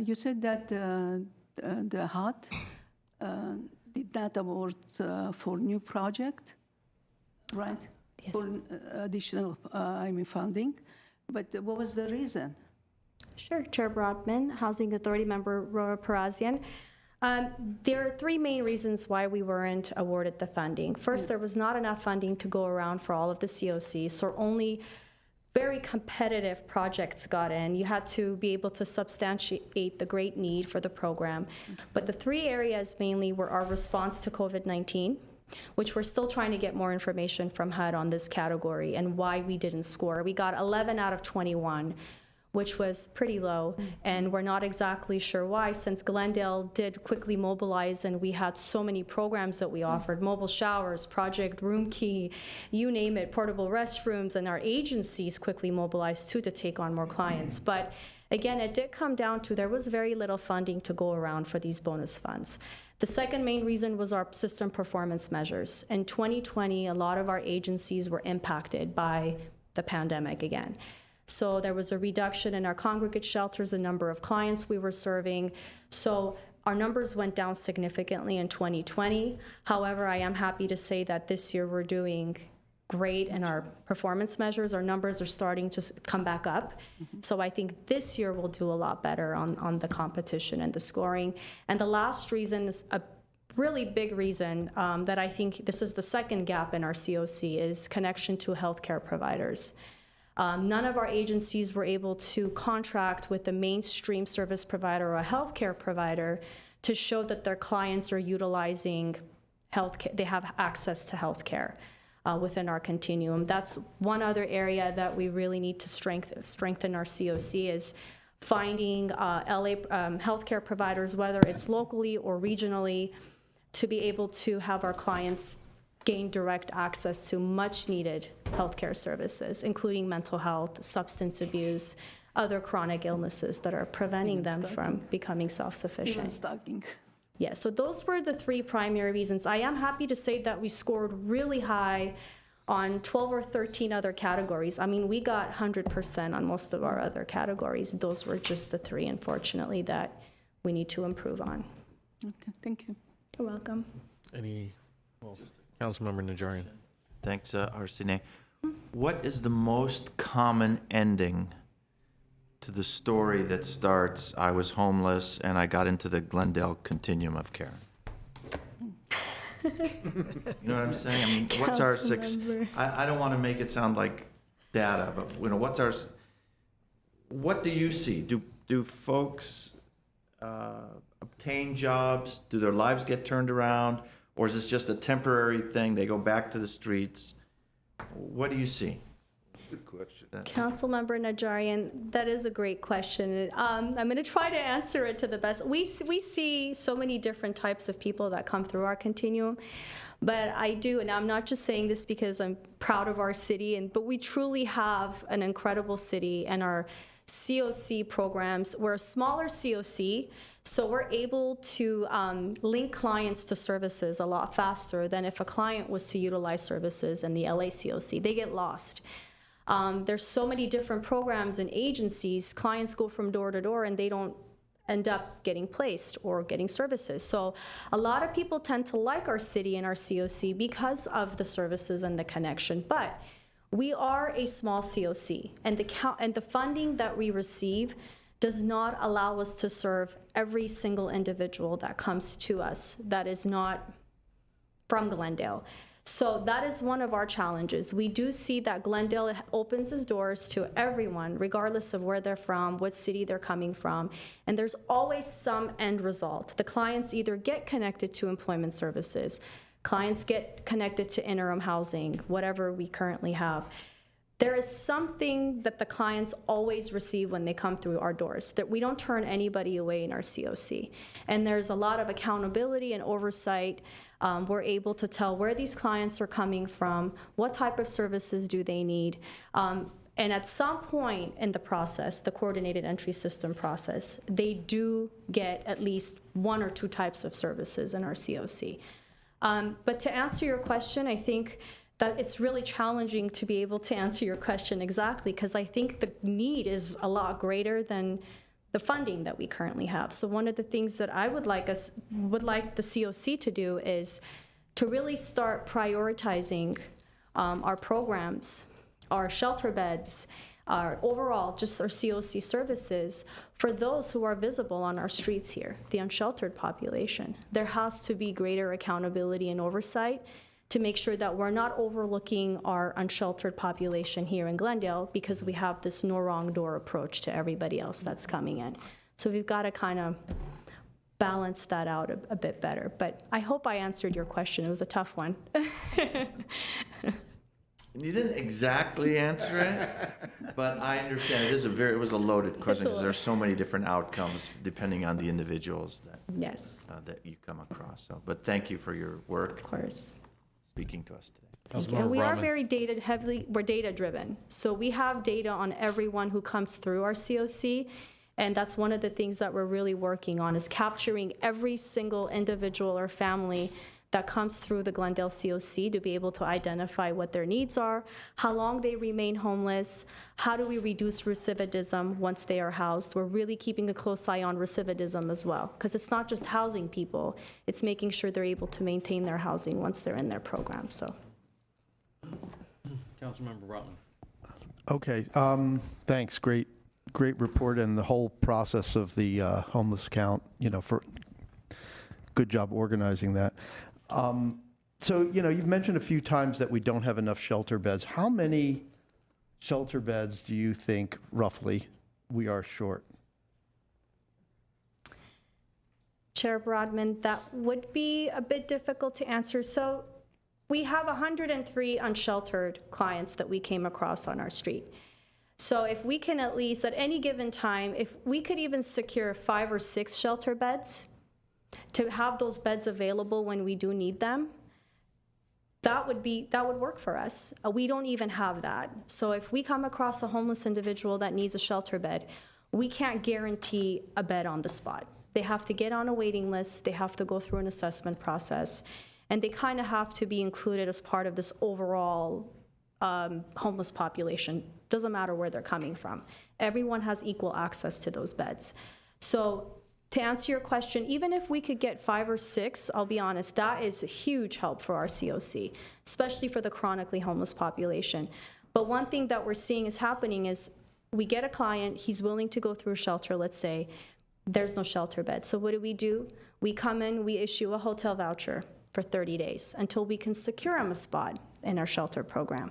you said that the HUD did not award for new project, right? Yes. For additional, funding. But what was the reason? Sure, Chair Broadman, Housing Authority Member Rora Parazian. There are 3 main reasons why we weren't awarded the funding. First, there was not enough funding to go around for all of the COCs, so only very competitive projects got in. You had to be able to substantiate the great need for the program. But the 3 areas mainly were our response to COVID-19, which we're still trying to get more information from HUD on this category and why we didn't score. We got 11 out of 21, which was pretty low, and we're not exactly sure why, since Glendale did quickly mobilize and we had so many programs that we offered, mobile showers, Project Room Key, you name it, portable restrooms, and our agencies quickly mobilized too to take on more clients. But again, it did come down to there was very little funding to go around for these bonus funds. The second main reason was our system performance measures. In 2020, a lot of our agencies were impacted by the pandemic again. So there was a reduction in our congregate shelters, the number of clients we were serving. So our numbers went down significantly in 2020. However, I am happy to say that this year we're doing great in our performance measures. Our numbers are starting to come back up. So I think this year we'll do a lot better on the competition and the scoring. And the last reason is a really big reason that I think this is the second gap in our COC is connection to healthcare providers. None of our agencies were able to contract with a mainstream service provider or a healthcare provider to show that their clients are utilizing healthcare, they have access to healthcare within our continuum. That's one other area that we really need to strengthen our COC is finding LA healthcare providers, whether it's locally or regionally, to be able to have our clients gain direct access to much needed healthcare services, including mental health, substance abuse, other chronic illnesses that are preventing them from becoming self-sufficient. Even stalking. Yeah, so those were the 3 primary reasons. I am happy to say that we scored really high on 12 or 13 other categories. I mean, we got 100% on most of our other categories. Those were just the 3, unfortunately, that we need to improve on. Okay, thank you. You're welcome. Councilmember Najarian. Thanks, Arsene. What is the most common ending to the story that starts, I was homeless and I got into the Glendale continuum of care? You know what I'm saying? I mean, what's our Councilmember. I don't want to make it sound like data, but what do you see? Do folks obtain jobs? Do their lives get turned around? Or is this just a temporary thing? They go back to the streets? What do you see? Good question. Councilmember Najarian, that is a great question. I'm going to try to answer it to the best. We see so many different types of people that come through our continuum, but I do, and I'm not just saying this because I'm proud of our city, but we truly have an incredible city, and our COC programs, we're a smaller COC, so we're able to link clients to services a lot faster than if a client was to utilize services in the LA COC. They get lost. There's so many different programs and agencies. Clients go from door to door and they don't end up getting placed or getting services. So a lot of people tend to like our city and our COC because of the services and the connection. But we are a small COC, and the funding that we receive does not allow us to serve every single individual that comes to us that is not from Glendale. So that is one of our challenges. We do see that Glendale opens its doors to everyone, regardless of where they're from, what city they're coming from, and there's always some end result. The clients either get connected to employment services, clients get connected to interim housing, whatever we currently have. There is something that the clients always receive when they come through our doors, that we don't turn anybody away in our COC. And there's a lot of accountability and oversight. We're able to tell where these clients are coming from, what type of services do they need. And at some point in the process, the coordinated entry system process, they do get at least 1 or 2 types of services in our COC. But to answer your question, I think that it's really challenging to be able to answer your question exactly, because I think the need is a lot greater than the funding that we currently have. So one of the things that I would like the COC to do is to really start prioritizing our programs, our shelter beds, our overall, just our COC services for those who are visible on our streets here, the unsheltered population. There has to be greater accountability and oversight to make sure that we're not overlooking our unsheltered population here in Glendale because we have this no wrong door approach to everybody else that's coming in. So we've got to kind of balance that out a bit better. But I hope I answered your question. It was a tough one. You didn't exactly answer it, but I understand it was a loaded question because there's so many different outcomes depending on the individuals that Yes, that you come across. So, but thank you for your work of course. speaking to us today. And we are Brotman. very we're data driven. So we have data on everyone who comes through our COC. And that's one of the things that we're really working on, is capturing every single individual or family that comes through the Glendale COC to be able to identify what their needs are, how long they remain homeless, how do we reduce recidivism once they are housed. We're really keeping a close eye on recidivism as well, because it's not just housing people, it's making sure they're able to maintain their housing once they're in their program, so. Councilmember Brotman. Okay, thanks. Great report, and the whole process of the homeless count, for good job organizing that. So, you've mentioned a few times that we don't have enough shelter beds. How many shelter beds do you think, roughly, we are short? Chair Broadman, that would be a bit difficult to answer. So we have 103 unsheltered clients that we came across on our street. So if we can at least, at any given time, if we could even secure 5 or 6 shelter beds, to have those beds available when we do need them, that would work for us. We don't even have that. So if we come across a homeless individual that needs a shelter bed, we can't guarantee a bed on the spot. They have to get on a waiting list, they have to go through an assessment process, and they kind of have to be included as part of this overall homeless population. Doesn't matter where they're coming from. Everyone has equal access to those beds. So to answer your question, even if we could get 5 or 6, I'll be honest, that is a huge help for our COC, especially for the chronically homeless population. But one thing that we're seeing is happening is we get a client, he's willing to go through a shelter, let's say, there's no shelter bed. So what do? We come in, we issue a hotel voucher for 30 days until we can secure him a spot in our shelter program.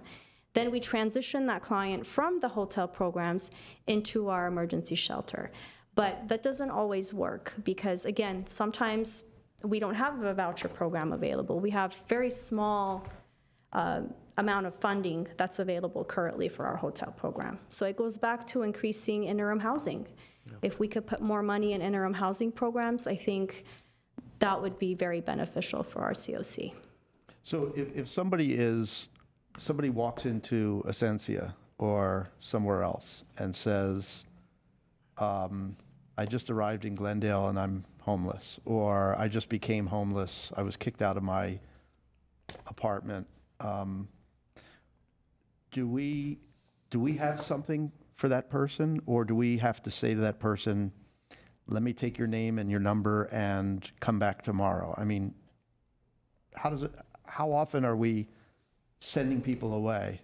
Then we transition that client from the hotel programs into our emergency shelter. But that doesn't always work because, again, sometimes we don't have a voucher program available. We have very small amount of funding that's available currently for our hotel program. So it goes back to increasing interim housing. Yeah. If we could put more money in interim housing programs, I think that would be very beneficial for our COC. So if somebody walks into Ascensia or somewhere else and says, I just arrived in Glendale and I'm homeless, or I just became homeless, I was kicked out of my apartment, do we have something for that person, or do we have to say to that person, let me take your name and your number and come back tomorrow? I mean, how often are we sending people away?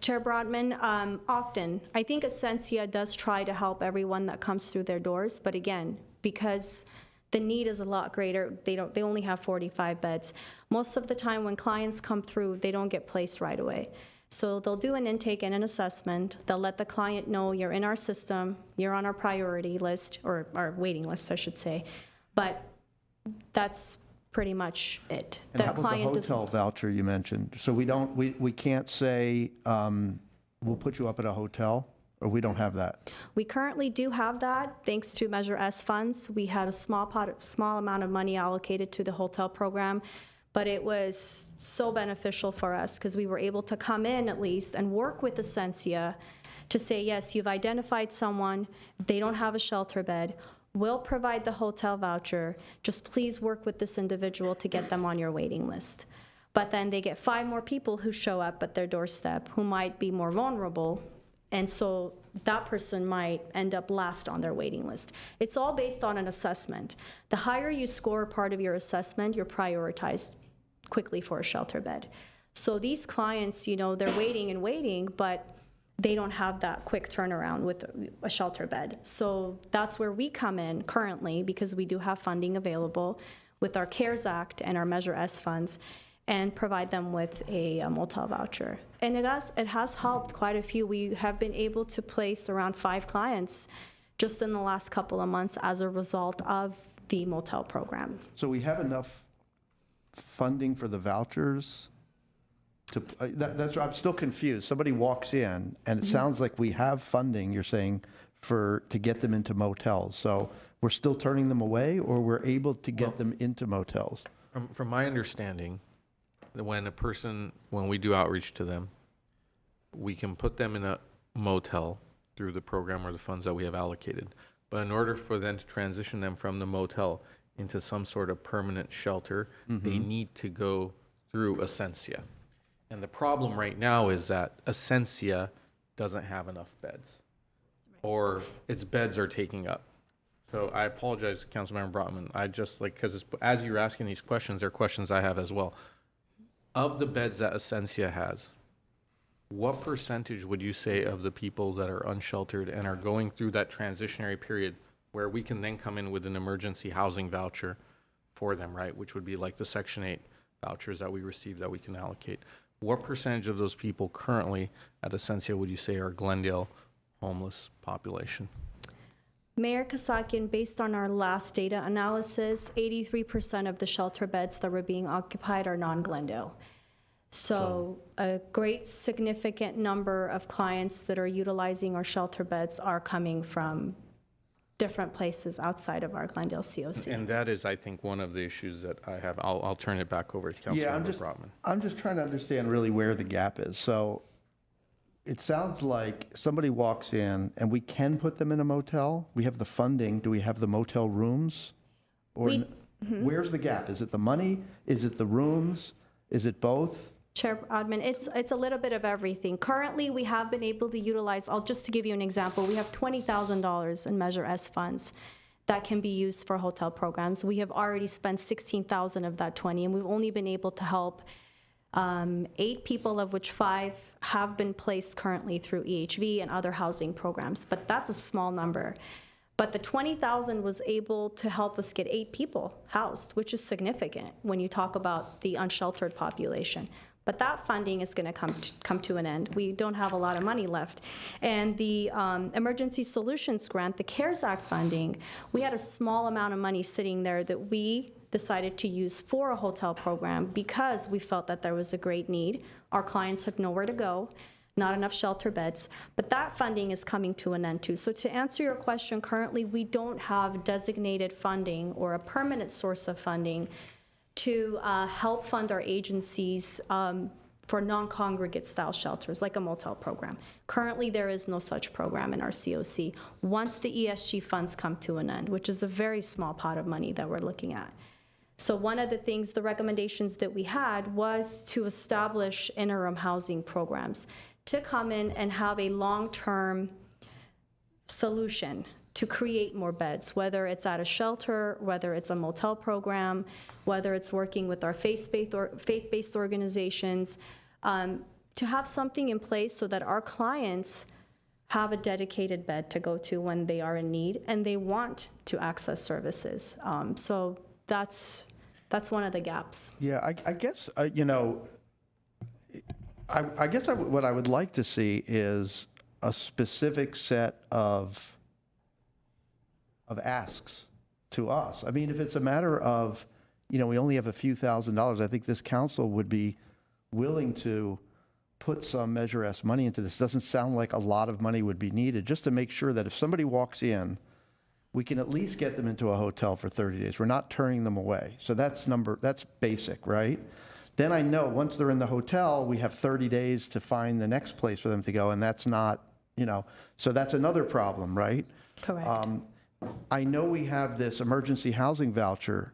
Chair Broadman, often. I think Essentia does try to help everyone that comes through their doors, but again, because the need is a lot greater, they only have 45 beds. Most of the time when clients come through, they don't get placed right away. So they'll do an intake and an assessment. They'll let the client know you're in our system, you're on our priority list, or our waiting list, I should say. But that's pretty much it. And how about the hotel voucher you mentioned? So we can't say, we'll put you up at a hotel, or we don't have that? We currently do have that, thanks to Measure S funds. We had a small amount of money allocated to the hotel program, but it was so beneficial for us because we were able to come in at least and work with Essentia to say, yes, you've identified someone, they don't have a shelter bed, we'll provide the hotel voucher, just please work with this individual to get them on your waiting list. But then they get 5 more people who show up at their doorstep who might be more vulnerable, and so that person might end up last on their waiting list. It's all based on an assessment. The higher you score part of your assessment, you're prioritized quickly for a shelter bed. So these clients, you know, they're waiting and waiting, but they don't have that quick turnaround with a shelter bed. So that's where we come in currently, because we do have funding available with our CARES Act and our Measure S funds, and provide them with a motel voucher. And it has helped quite a few. We have been able to place around 5 clients just in the last couple of months as a result of the motel program. So we have enough funding for the vouchers to, that's, I'm still confused. Somebody walks in, and it sounds like we have funding, you're saying, to get them into motels. So we're still turning them away, or we're able to get them into motels? From my understanding, when we do outreach to them, we can put them in a motel through the program or the funds that we have allocated. But in order for them to transition them from the motel into some sort of permanent shelter, they need to go through Essentia. And the problem right now is that Essentia doesn't have enough beds, or its beds are taking up. So I apologize, Councilmember Brotman. I just because as you're asking these questions, they're questions I have as well. Of the beds that Essentia has, what percentage would you say of the people that are unsheltered and are going through that transitionary period where we can then come in with an emergency housing voucher for them, right? Which would be like the Section 8 vouchers that we receive that we can allocate. What percentage of those people currently at Essentia would you say are Glendale homeless population? Mayor Kasakian, based on our last data analysis, 83% of the shelter beds that were being occupied are non-Glendale. So a great significant number of clients that are utilizing our shelter beds are coming from different places outside of our Glendale COC. And that is, I think, one of the issues that I have. I'll turn it back over to Councilmember Brotman. I'm just trying to understand really where the gap is. So it sounds like somebody walks in and we can put them in a motel. We have the funding. Do we have the motel rooms? Or where's the gap? Is it the money? Is it the rooms? Is it both? Chair Odman, it's a little bit of everything. Currently, we have been able to utilize, just to give you an example, we have $20,000 in Measure S funds that can be used for hotel programs. We have already spent $16,000 of that 20, and we've only been able to help 8 people, of which 5 have been placed currently through EHV and other housing programs, but that's a small number. But the $20,000 was able to help us get 8 people housed, which is significant when you talk about the unsheltered population. But that funding is going to come to an end. We don't have a lot of money left. And the Emergency Solutions Grant, the CARES Act funding, we had a small amount of money sitting there that we decided to use for a hotel program because we felt that there was a great need. Our clients had nowhere to go, not enough shelter beds, but that funding is coming to an end too. So to answer your question, currently we don't have designated funding or a permanent source of funding to help fund our agencies for non-congregate style shelters, like a motel program. Currently, there is no such program in our COC once the ESG funds come to an end, which is a very small pot of money that we're looking at. So one of the things, the recommendations that we had was to establish interim housing programs to come in and have a long-term solution to create more beds, whether it's at a shelter, whether it's a motel program, whether it's working with our faith-based organizations. to have something in place so that our clients have a dedicated bed to go to when they are in need and they want to access services. So that's one of the gaps. Yeah, I guess, you know, I guess what I would like to see is a specific set of asks to us. I mean, if it's a matter of, you know, we only have a few $1,000s, I think this council would be willing to put some Measure S money into this. Doesn't sound like a lot of money would be needed, just to make sure that if somebody walks in, we can at least get them into a hotel for 30 days. We're not turning them away. So that's basic, right? Then I know once they're in the hotel, we have 30 days to find the next place for them to go, and that's not, you know, so that's another problem, right? Correct. I know we have this emergency housing voucher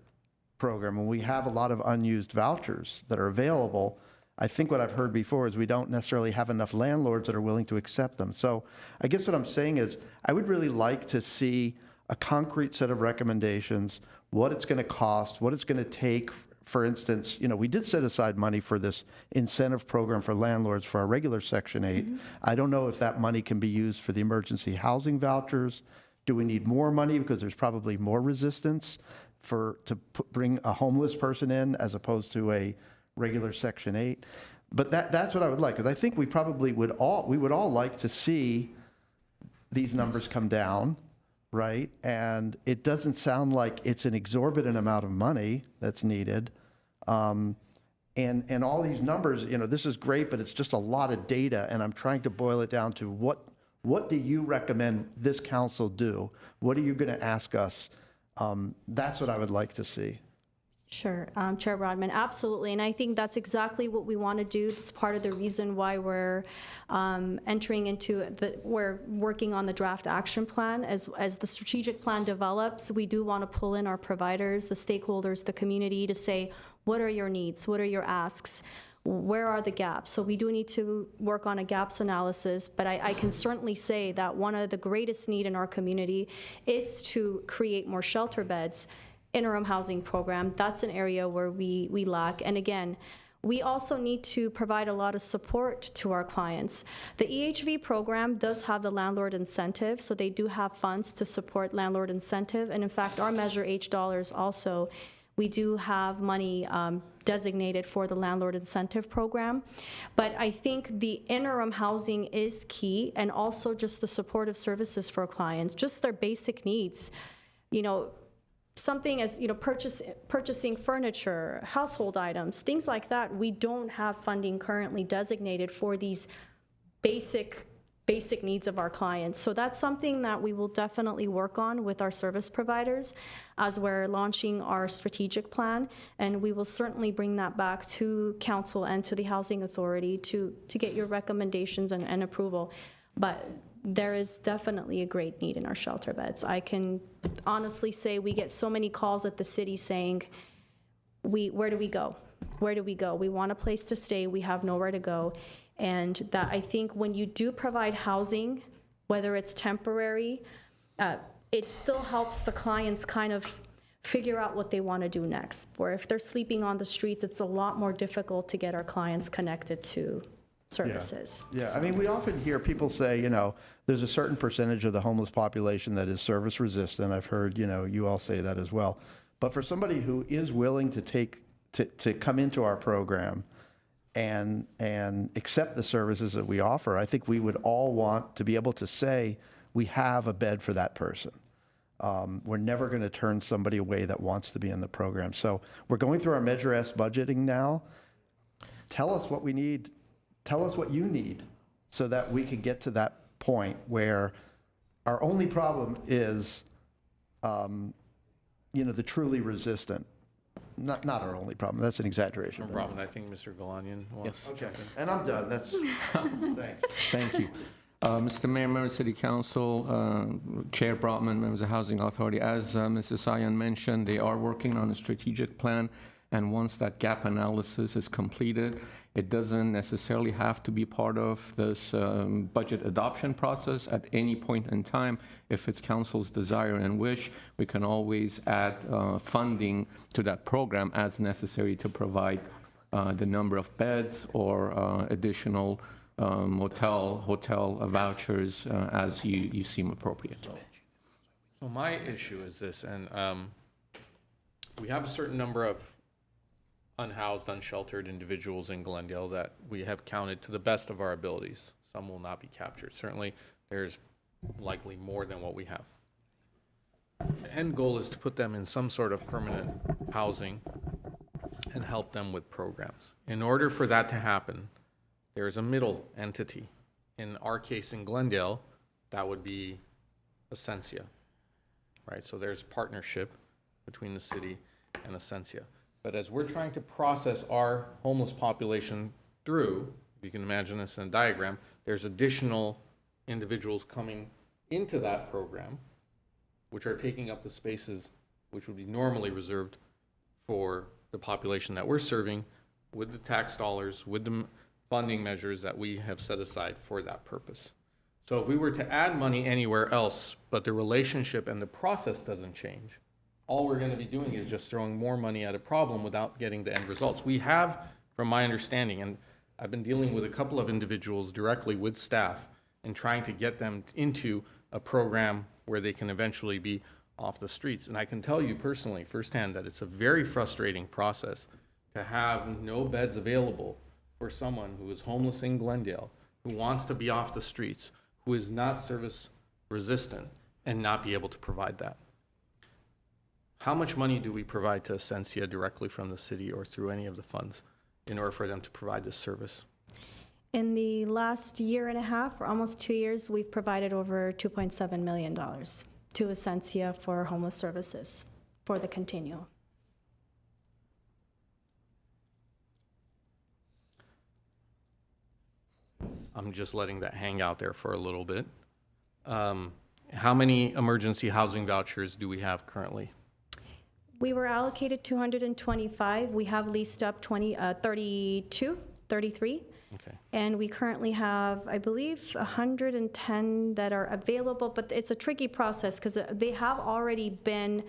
program, and we have a lot of unused vouchers that are available. I think what I've heard before is we don't necessarily have enough landlords that are willing to accept them. So I guess what I'm saying is I would really like to see a concrete set of recommendations, what it's going to cost, what it's going to take. For instance, you know, we did set aside money for this incentive program for landlords for our regular Section 8. I don't know if that money can be used for the emergency housing vouchers. Do we need more money because there's probably more resistance bring a homeless person in as opposed to a regular Section 8? But that's what I would like, because I think we probably would all like to see these numbers come down, right? And it doesn't sound like it's an exorbitant amount of money that's needed. And all these numbers, you know, this is great, but it's just a lot of data, and I'm trying to boil it down to what do you recommend this council do? What are you going to ask us? That's what I would like to see. Sure, Chair Broadman, absolutely, and I think that's exactly what we want to do. It's part of the reason why we're we're working on the draft action plan. As the strategic plan develops, we do want to pull in our providers, the stakeholders, the community to say, what are your needs? What are your asks? Where are the gaps? So we do need to work on a gaps analysis, but I can certainly say that one of the greatest need in our community is to create more shelter beds. Interim housing program, that's an area where we lack. And again, we also need to provide a lot of support to our clients. The EHV program does have the landlord incentive, so they do have funds to support landlord incentive. And in fact, our Measure H dollars also, we do have money designated for the landlord incentive program. But I think the interim housing is key, and also just the supportive services for clients, just their basic needs. You know, something as, you know, purchasing furniture, household items, things like that. We don't have funding currently designated for these basic needs of our clients. So that's something that we will definitely work on with our service providers as we're launching our strategic plan, and we will certainly bring that back to council and to the Housing Authority to get your recommendations and approval. But there is definitely a great need in our shelter beds. I can honestly say we get so many calls at the city saying, where do we go? Where do we go? We want a place to stay. We have nowhere to go. And that, I think when you do provide housing, whether it's temporary, it still helps the clients kind of figure out what they want to do next. Where if they're sleeping on the streets, it's a lot more difficult to get our clients connected to services. Yeah, I mean, we often hear people say, you know, there's a certain percentage of the homeless population that is service resistant. I've heard, you know, you all say that as well. But for somebody who is willing to come into our program and accept the services that we offer, I think we would all want to be able to say we have a bed for that person. We're never going to turn somebody away that wants to be in the program. So we're going through our Measure S budgeting now. Tell us what we need. Tell us what you need so that we can get to that point where our only problem is, you know, the truly resistant. Not our only problem. That's an exaggeration. No problem. I think Mr. Galanian wants. Okay, and I'm done. That's, thanks. Thank you. Mr. Mayor, members of City Council, Chair Brotman, members of the Housing Authority, as Mrs. Sayan mentioned, they are working on a strategic plan, and once that gap analysis is completed, it doesn't necessarily have to be part of this budget adoption process at any point in time. If it's council's desire and wish, we can always add funding to that program as necessary to provide the number of beds or additional hotel vouchers as you seem appropriate. So my issue is this, and we have a certain number of unhoused, unsheltered individuals in Glendale that we have counted to the best of our abilities. Some will not be captured. Certainly, there's likely more than what we have. The end goal is to put them in some sort of permanent housing and help them with programs. In order for that to happen, there's a middle entity. In our case in Glendale, that would be Essentia, right? So there's partnership between the city and Essentia. But as we're trying to process our homeless population through, if you can imagine this in a diagram, there's additional individuals coming into that program, which are taking up the spaces which would be normally reserved for the population that we're serving with the tax dollars, with the funding measures that we have set aside for that purpose. So if we were to add money anywhere else, but the relationship and the process doesn't change, all we're going to be doing is just throwing more money at a problem without getting the end results. We have, from my understanding, and I've been dealing with a couple of individuals directly with staff and trying to get them into a program where they can eventually be off the streets. And I can tell you personally, firsthand, that it's a very frustrating process to have no beds available for someone who is homeless in Glendale, who wants to be off the streets, who is not service resistant, and not be able to provide that. How much money do we provide to Essentia directly from the city or through any of the funds in order for them to provide this service? In the last year and a half, or almost 2 years, we've provided over $2.7 million to Essentia for homeless services for the Continuum. I'm just letting that hang out there for a little bit. How many emergency housing vouchers do we have currently? We were allocated 225. We have leased up 33. Okay. And we currently have, I believe, 110 that are available, but it's a tricky process because they have already been,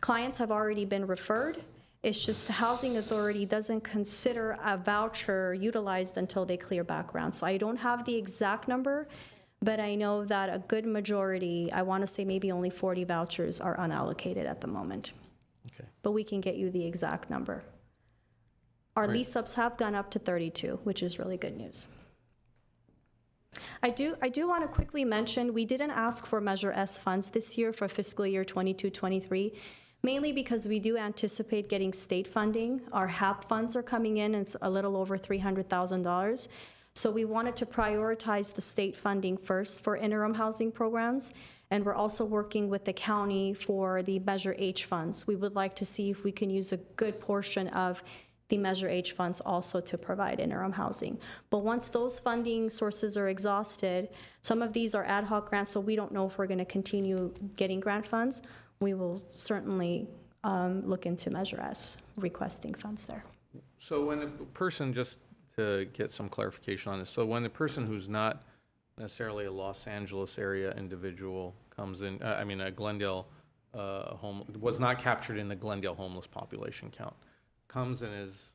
clients have already been referred. It's just the Housing Authority doesn't consider a voucher utilized until they clear background. So I don't have the exact number, but I know that a good majority, I want to say maybe only 40 vouchers are unallocated at the moment. Okay. But we can get you the exact number. Our Great. lease-ups have gone up to 32, which is really good news. I do want to quickly mention, we didn't ask for Measure S funds this year for fiscal year 22-23, mainly because we do anticipate getting state funding. Our HAP funds are coming in, and it's a little over $300,000. So we wanted to prioritize the state funding first for interim housing programs, and we're also working with the county for the Measure H funds. We would like to see if we can use a good portion of the Measure H funds also to provide interim housing. But once those funding sources are exhausted, some of these are ad hoc grants, so we don't know if we're going to continue getting grant funds. We will certainly look into Measure S, requesting funds there. So when a person, just to get some clarification on this, so when a person who's not necessarily a Los Angeles area individual comes in, a Glendale was not captured in the Glendale homeless population count, comes and is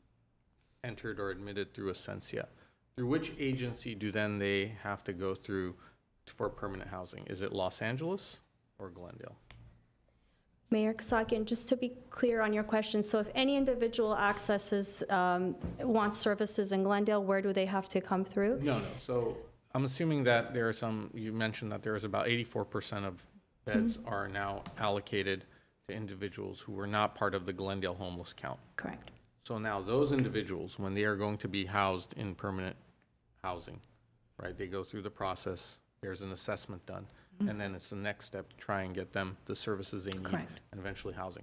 entered or admitted through Essentia, through which agency do then they have to go through for permanent housing? Is it Los Angeles or Glendale? Mayor Kasakian, just to be clear on your question, so if any individual accesses, wants services in Glendale, where do they have to come through? No. So I'm assuming that there are some, you mentioned that there is about 84% of beds are now allocated to individuals who were not part of the Glendale homeless count. Correct. So now those individuals, when they are going to be housed in permanent housing, right, they go through the process, there's an assessment done, and then it's the next step to try and get them the services they need Correct. and eventually housing.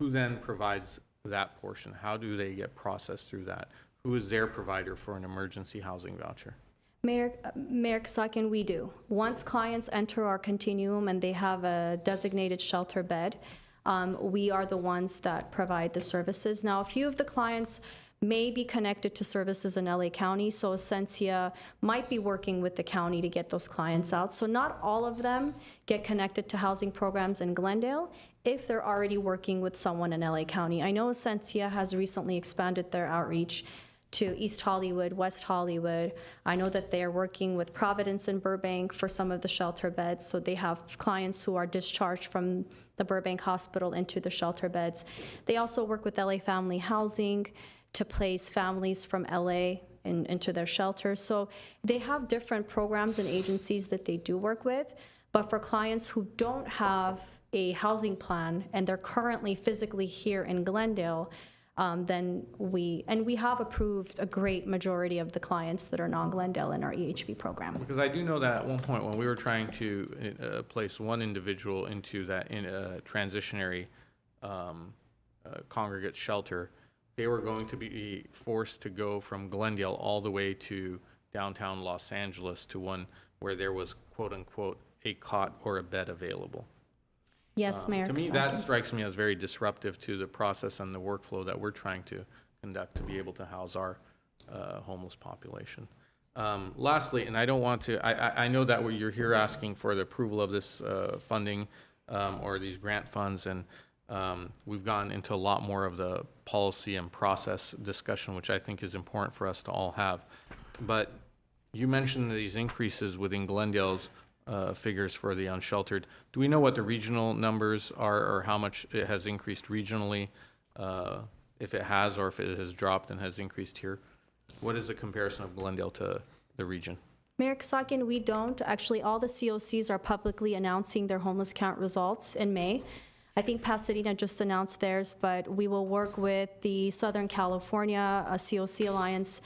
Who then provides that portion? How do they get processed through that? Who is their provider for an emergency housing voucher? Mayor Kasakian, we do. Once clients enter our continuum and they have a designated shelter bed, we are the ones that provide the services. Now, a few of the clients may be connected to services in LA County, so Essentia might be working with the county to get those clients out. So not all of them get connected to housing programs in Glendale if they're already working with someone in LA County. I know Essentia has recently expanded their outreach to East Hollywood, West Hollywood. I know that they are working with Providence and Burbank for some of the shelter beds, so they have clients who are discharged from the Burbank Hospital into the shelter beds. They also work with LA Family Housing to place families from LA into their shelters. So they have different programs and agencies that they do work with, but for clients who don't have a housing plan and they're currently physically here in Glendale, then we have approved a great majority of the clients that are non-Glendale in our EHV program. Because I do know that at one point when we were trying to place one individual into that in a transitionary congregate shelter, they were going to be forced to go from Glendale all the way to downtown Los Angeles to one where there was quote unquote a cot or a bed available. Yes, Mayor To me, Kosaki. that strikes me as very disruptive to the process and the workflow that we're trying to conduct to be able to house our homeless population. Lastly, and I don't want to, I know that you're here asking for the approval of this funding or these grant funds, and we've gone into a lot more of the policy and process discussion, which I think is important for us to all have. But you mentioned these increases within Glendale's figures for the unsheltered. Do we know what the regional numbers are, or how much it has increased regionally, if it has, or if it has dropped and has increased here? What is the comparison of Glendale to the region? Mayor Kasakian, we don't. Actually, all the COCs are publicly announcing their homeless count results in May. I think Pasadena just announced theirs, but we will work with the Southern California COC Alliance.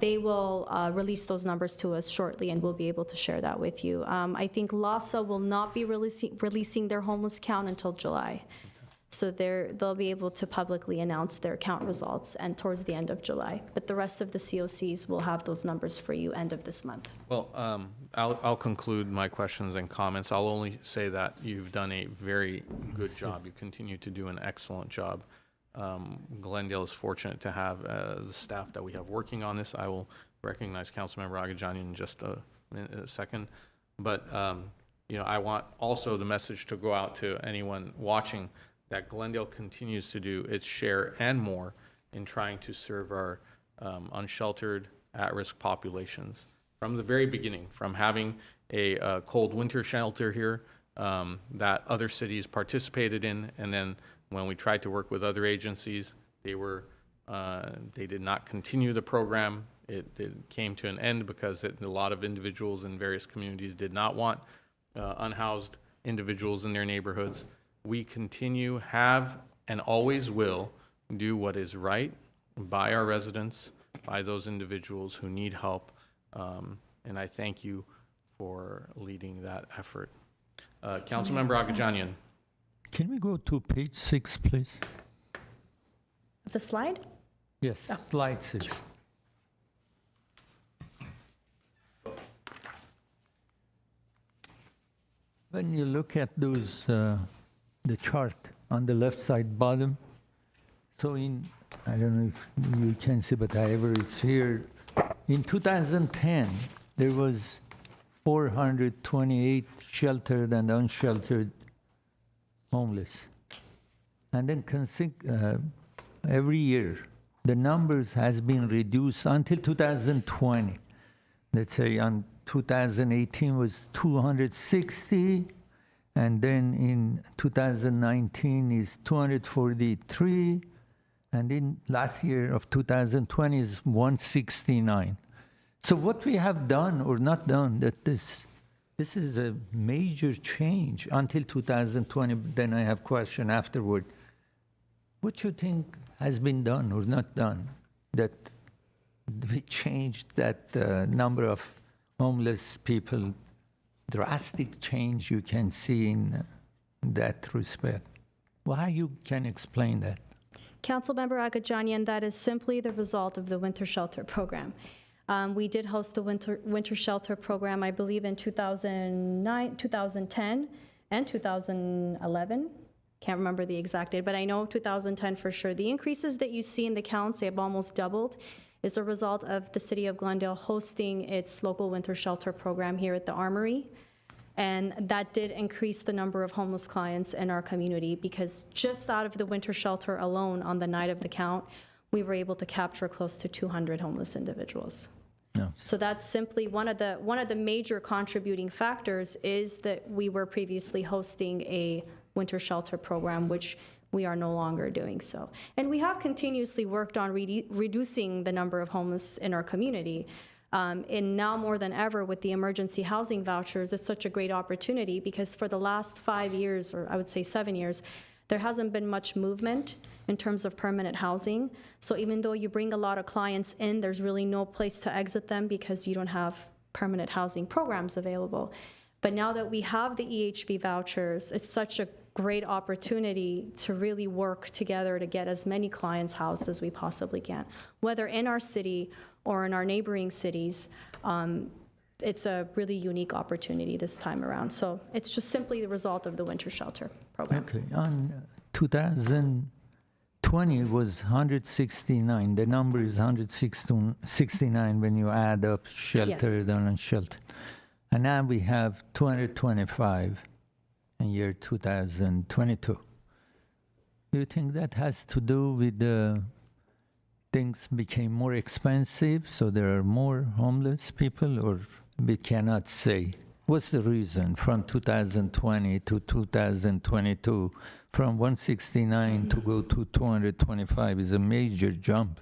They will release those numbers to us shortly, and we'll be able to share that with you. I think LASA will not be releasing their homeless count until July. So they'll be able to publicly announce their count results and towards the end of July. But the rest of the COCs will have those numbers for you end of this month. Well, I'll conclude my questions and comments. I'll only say that you've done a very good job. You continue to do an excellent job. Glendale is fortunate to have the staff that we have working on this. I will recognize Councilmember Agajanian in just a second. But, I want also the message to go out to anyone watching that Glendale continues to do its share and more in trying to serve our unsheltered, at-risk populations. From the very beginning, from having a cold winter shelter here that other cities participated in, and then when we tried to work with other agencies, they did not continue the program. It came to an end because a lot of individuals in various communities did not want unhoused individuals in their neighborhoods. We have, and always will, do what is right by our residents, by those individuals who need help, and I thank you for leading that effort. Councilmember Agajanian. Can we go to page 6, please? The slide? Yes, slide 6. When you look at those, the chart on the left side bottom, so I don't know if you can see, but however it's here, in 2010, there was 428 sheltered and unsheltered homeless. And then every year, the numbers has been reduced until 2020. Let's say on 2018 was 260, and then in 2019 is 243, and in last year of 2020 is 169. So what we have done or not done, that this is a major change until 2020, then I have question afterward. What you think has been done or not done that we changed that number of homeless people, drastic change you can see in that respect? How you can explain that? Councilmember Agajanian, that is simply the result of the winter shelter program. We did host the winter shelter program, I believe, in 2009, 2010, and 2011. can't remember the exact date, but I know 2010 for sure. The increases that you see in the counts, they have almost doubled, is a result of the city of Glendale hosting its local winter shelter program here at the Armory. And that did increase the number of homeless clients in our community, because just out of the winter shelter alone on the night of the count, we were able to capture close to 200 homeless individuals. No. So that's simply one of the major contributing factors, is that we were previously hosting a winter shelter program, which we are no longer doing so. And we have continuously worked on reducing the number of homeless in our community. And now more than ever with the emergency housing vouchers, it's such a great opportunity, because for the last 5 years, or I would say 7 years, there hasn't been much movement in terms of permanent housing. So even though you bring a lot of clients in, there's really no place to exit them because you don't have permanent housing programs available. But now that we have the EHV vouchers, it's such a great opportunity to really work together to get as many clients housed as we possibly can, whether in our city or in our neighboring cities. It's a really unique opportunity this time around. So it's just simply the result of the winter shelter program. Okay, on 2020 was 169. The number is 169 when you add up sheltered and unsheltered. And now we have 225 in year 2022. Do you think that has to do with things became more expensive, so there are more homeless people, or we cannot say? What's the reason from 2020 to 2022, from 169 to go to 225 is a major jump?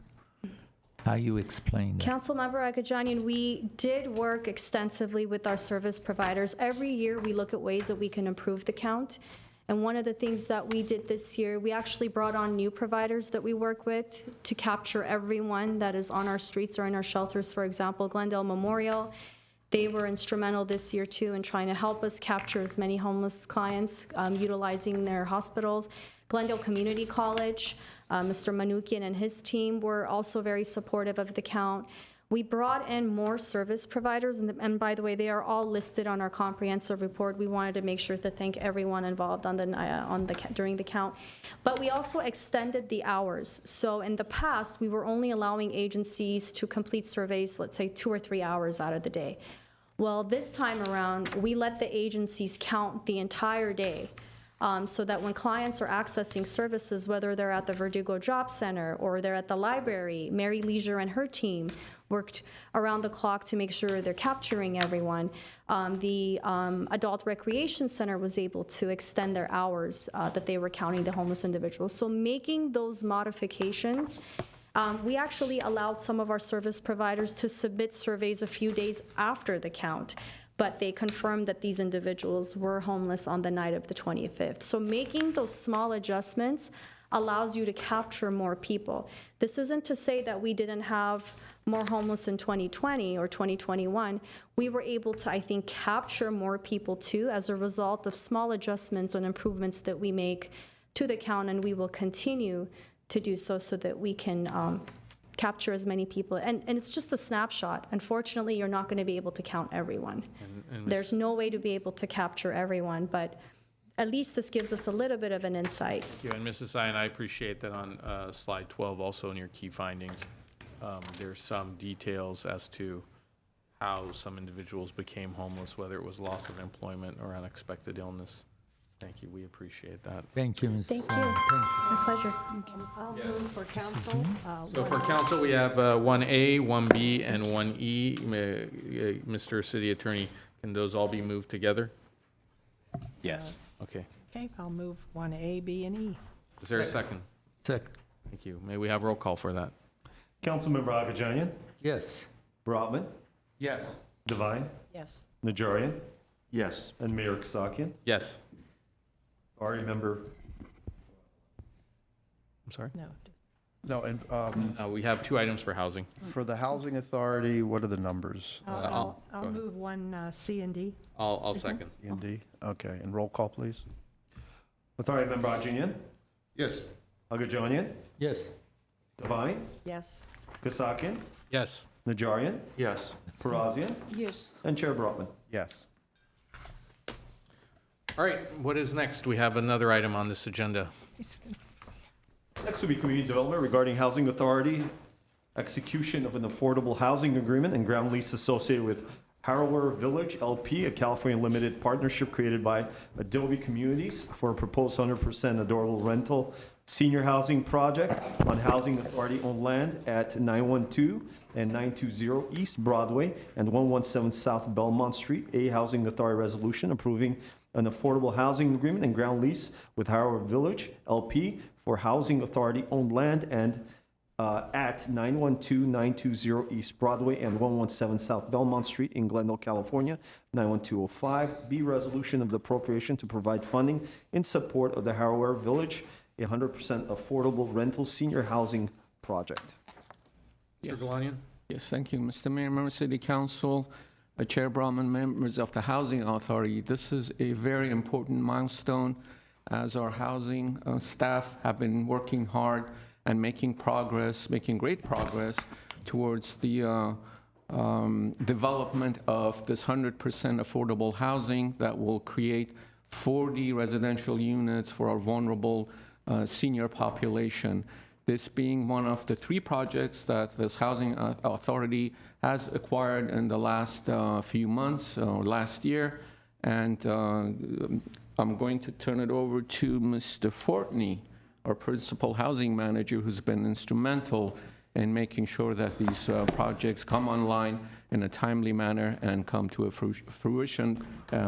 How you explain that? Councilmember Agajanian, we did work extensively with our service providers. Every year we look at ways that we can improve the count. And one of the things that we did this year, we actually brought on new providers that we work with to capture everyone that is on our streets or in our shelters. For example, Glendale Memorial, they were instrumental this year too in trying to help us capture as many homeless clients, utilizing their hospitals. Glendale Community College, Mr. Manukian and his team were also very supportive of the count. We brought in more service providers, and by the way, they are all listed on our comprehensive report. We wanted to make sure to thank everyone involved during the count. But we also extended the hours. So in the past, we were only allowing agencies to complete surveys, let's say 2 or 3 hours out of the day. Well, this time around, we let the agencies count the entire day. So that when clients are accessing services, whether they're at the Verdugo Job Center or they're at the library, Mary Leisure and her team worked around the clock to make sure they're capturing everyone. The Adult Recreation Center was able to extend their hours that they were counting the homeless individuals. So making those modifications, we actually allowed some of our service providers to submit surveys a few days after the count, but they confirmed that these individuals were homeless on the night of the 25th. So making those small adjustments allows you to capture more people. This isn't to say that we didn't have more homeless in 2020 or 2021. We were able to, I think, capture more people too as a result of small adjustments and improvements that we make to the count, and we will continue to do so that we can capture as many people. And it's just a snapshot. Unfortunately, you're not going to be able to count everyone. There's no way to be able to capture everyone, but at least this gives us a little bit of an insight. Thank you. And Mrs. Sion, I appreciate that on slide 12, also in your key findings, there's some details as to how some individuals became homeless, whether it was loss of employment or unexpected illness. Thank you. We appreciate that. Thank you, Ms. Thank you. Thank you. My pleasure. I'll move for council. So for council, we have 1A, 1B, and 1E. Mr. City Attorney, can those all be moved together? Yes. Okay. Okay, I'll move 1A, B, and E. Is there a second? Second. Thank you. May we have roll call for that? Councilmember Agajanian, Yes. Brotman, Yes. Devine, Yes. Najarian, Yes. and Mayor Kasakian. Yes. Already member. I'm sorry? No. No, and We have 2 items for housing. for the Housing Authority, what are the numbers? I'll- I'll go ahead. move 1C and D. I'll second. E and D? Okay, and roll call, please. Authority member Agajanian, Yes. Agajanian, Yes. Devine, Yes. Kasakian, Yes. Najarian, Yes. Parazian, Yes. and Chair Brotman. Yes. All right, what is next? We have another item on this agenda. Next will be community development regarding housing authority, execution of an affordable housing agreement and ground lease associated with Harrower Village LP, a California limited partnership created by Adobe Communities for a proposed 100% adorable rental senior housing project on housing authority owned land at 912 and 920 East Broadway and 117 South Belmont Street. A housing authority resolution approving an affordable housing agreement and ground lease with Harrower Village LP for housing authority owned land and at 912-920 East Broadway and 117 South Belmont Street in Glendale, California, 91205. B, resolution of the appropriation to provide funding in support of the Harrower Village, a 100% affordable rental senior housing project. Mr. Galanian? Yes, thank you, Mr. Mayor, members of City Council, Chair Brahman, members of the Housing Authority. This is a very important milestone as our housing staff have been working hard and making great progress towards the development of this 100% affordable housing that will create 40 residential units for our vulnerable senior population. This being one of the 3 projects that this housing authority has acquired in the last few months, or last year. And I'm going to turn it over to Mr. Fortney, our principal housing manager, who's been instrumental in making sure that these projects come online in a timely manner and come to a fruition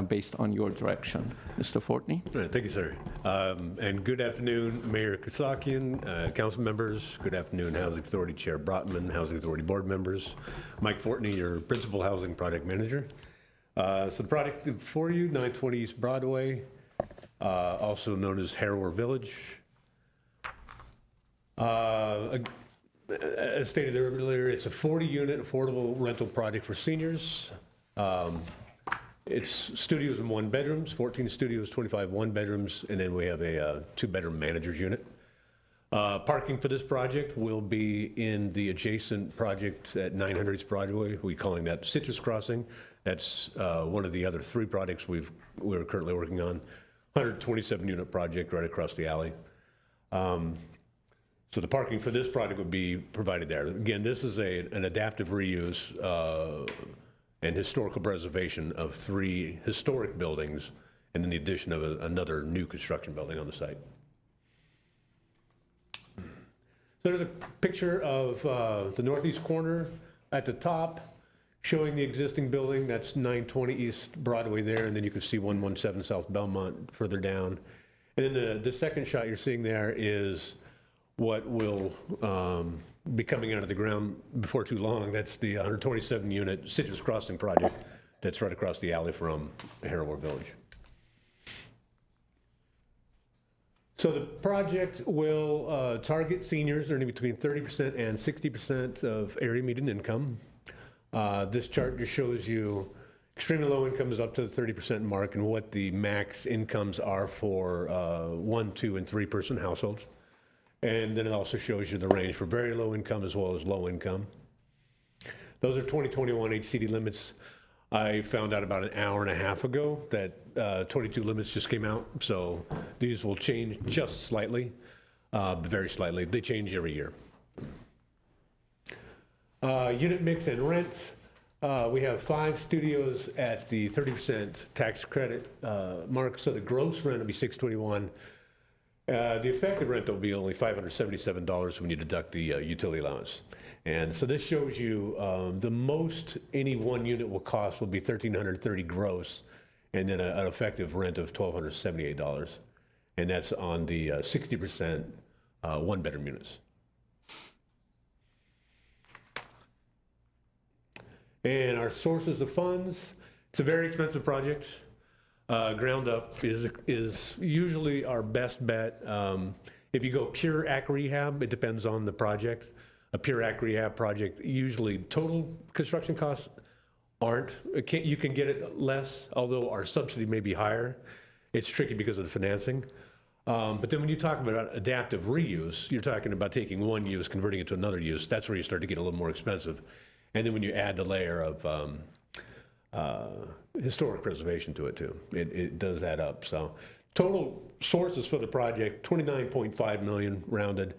based on your direction. Mr. Fortney? Thank you, sir. And good afternoon, Mayor Kasakian, council members. Good afternoon, Housing Authority Chair Brotman, Housing Authority board members. Mike Fortney, your principal housing project manager. So the project for you, 920 East Broadway, also known as Harrower Village. As stated earlier, it's a 40-unit affordable rental project for seniors. It's studios and 1 bedrooms, 14 studios, 25 1-bedrooms, and then we have a 2-bedroom manager's unit. Parking for this project will be in the adjacent project at 900 East Broadway. We're calling that Citrus Crossing. That's one of the other 3 projects we're currently working on. 127-unit project right across the alley. So the parking for this project would be provided there. Again, this is an adaptive reuse and historical preservation of 3 historic buildings, and then the addition of another new construction building on the site. So there's a picture of the northeast corner at the top, showing the existing building. That's 920 East Broadway there, and then you can see 117 South Belmont further down. And then the second shot you're seeing there is what will be coming out of the ground before too long. That's the 127-unit Citrus Crossing project that's right across the alley from Harrower Village. So the project will target seniors earning between 30% and 60% of area median income. This chart just shows you extremely low income is up to the 30% mark and what the max incomes are for 1, 2, and 3-person households. And then it also shows you the range for very low income as well as low income. Those are 2021 HCD limits. I found out about an hour and a half ago that 22 limits just came out. So these will change just slightly, very slightly. They change every year. Unit mix and rent. We have 5 studios at the 30% tax credit mark. So the gross rent will be $621. The effective rent will be only $577 when you deduct the utility allowance. And so this shows you the most any one unit will cost will be $1,330 gross, and then an effective rent of $1,278. And that's on the 60% 1-bedroom units. And our sources of funds, it's a very expensive project. Ground up is usually our best bet. If you go pure AC rehab, it depends on the project. A pure AC rehab project, usually total construction costs aren't, you can get it less, although our subsidy may be higher. It's tricky because of the financing. But then when you talk about adaptive reuse, you're talking about taking one use, converting it to another use. That's where you start to get a little more expensive. And then when you add the layer of historic preservation to it too. It does add up. So total sources for the project, 29.5 million rounded.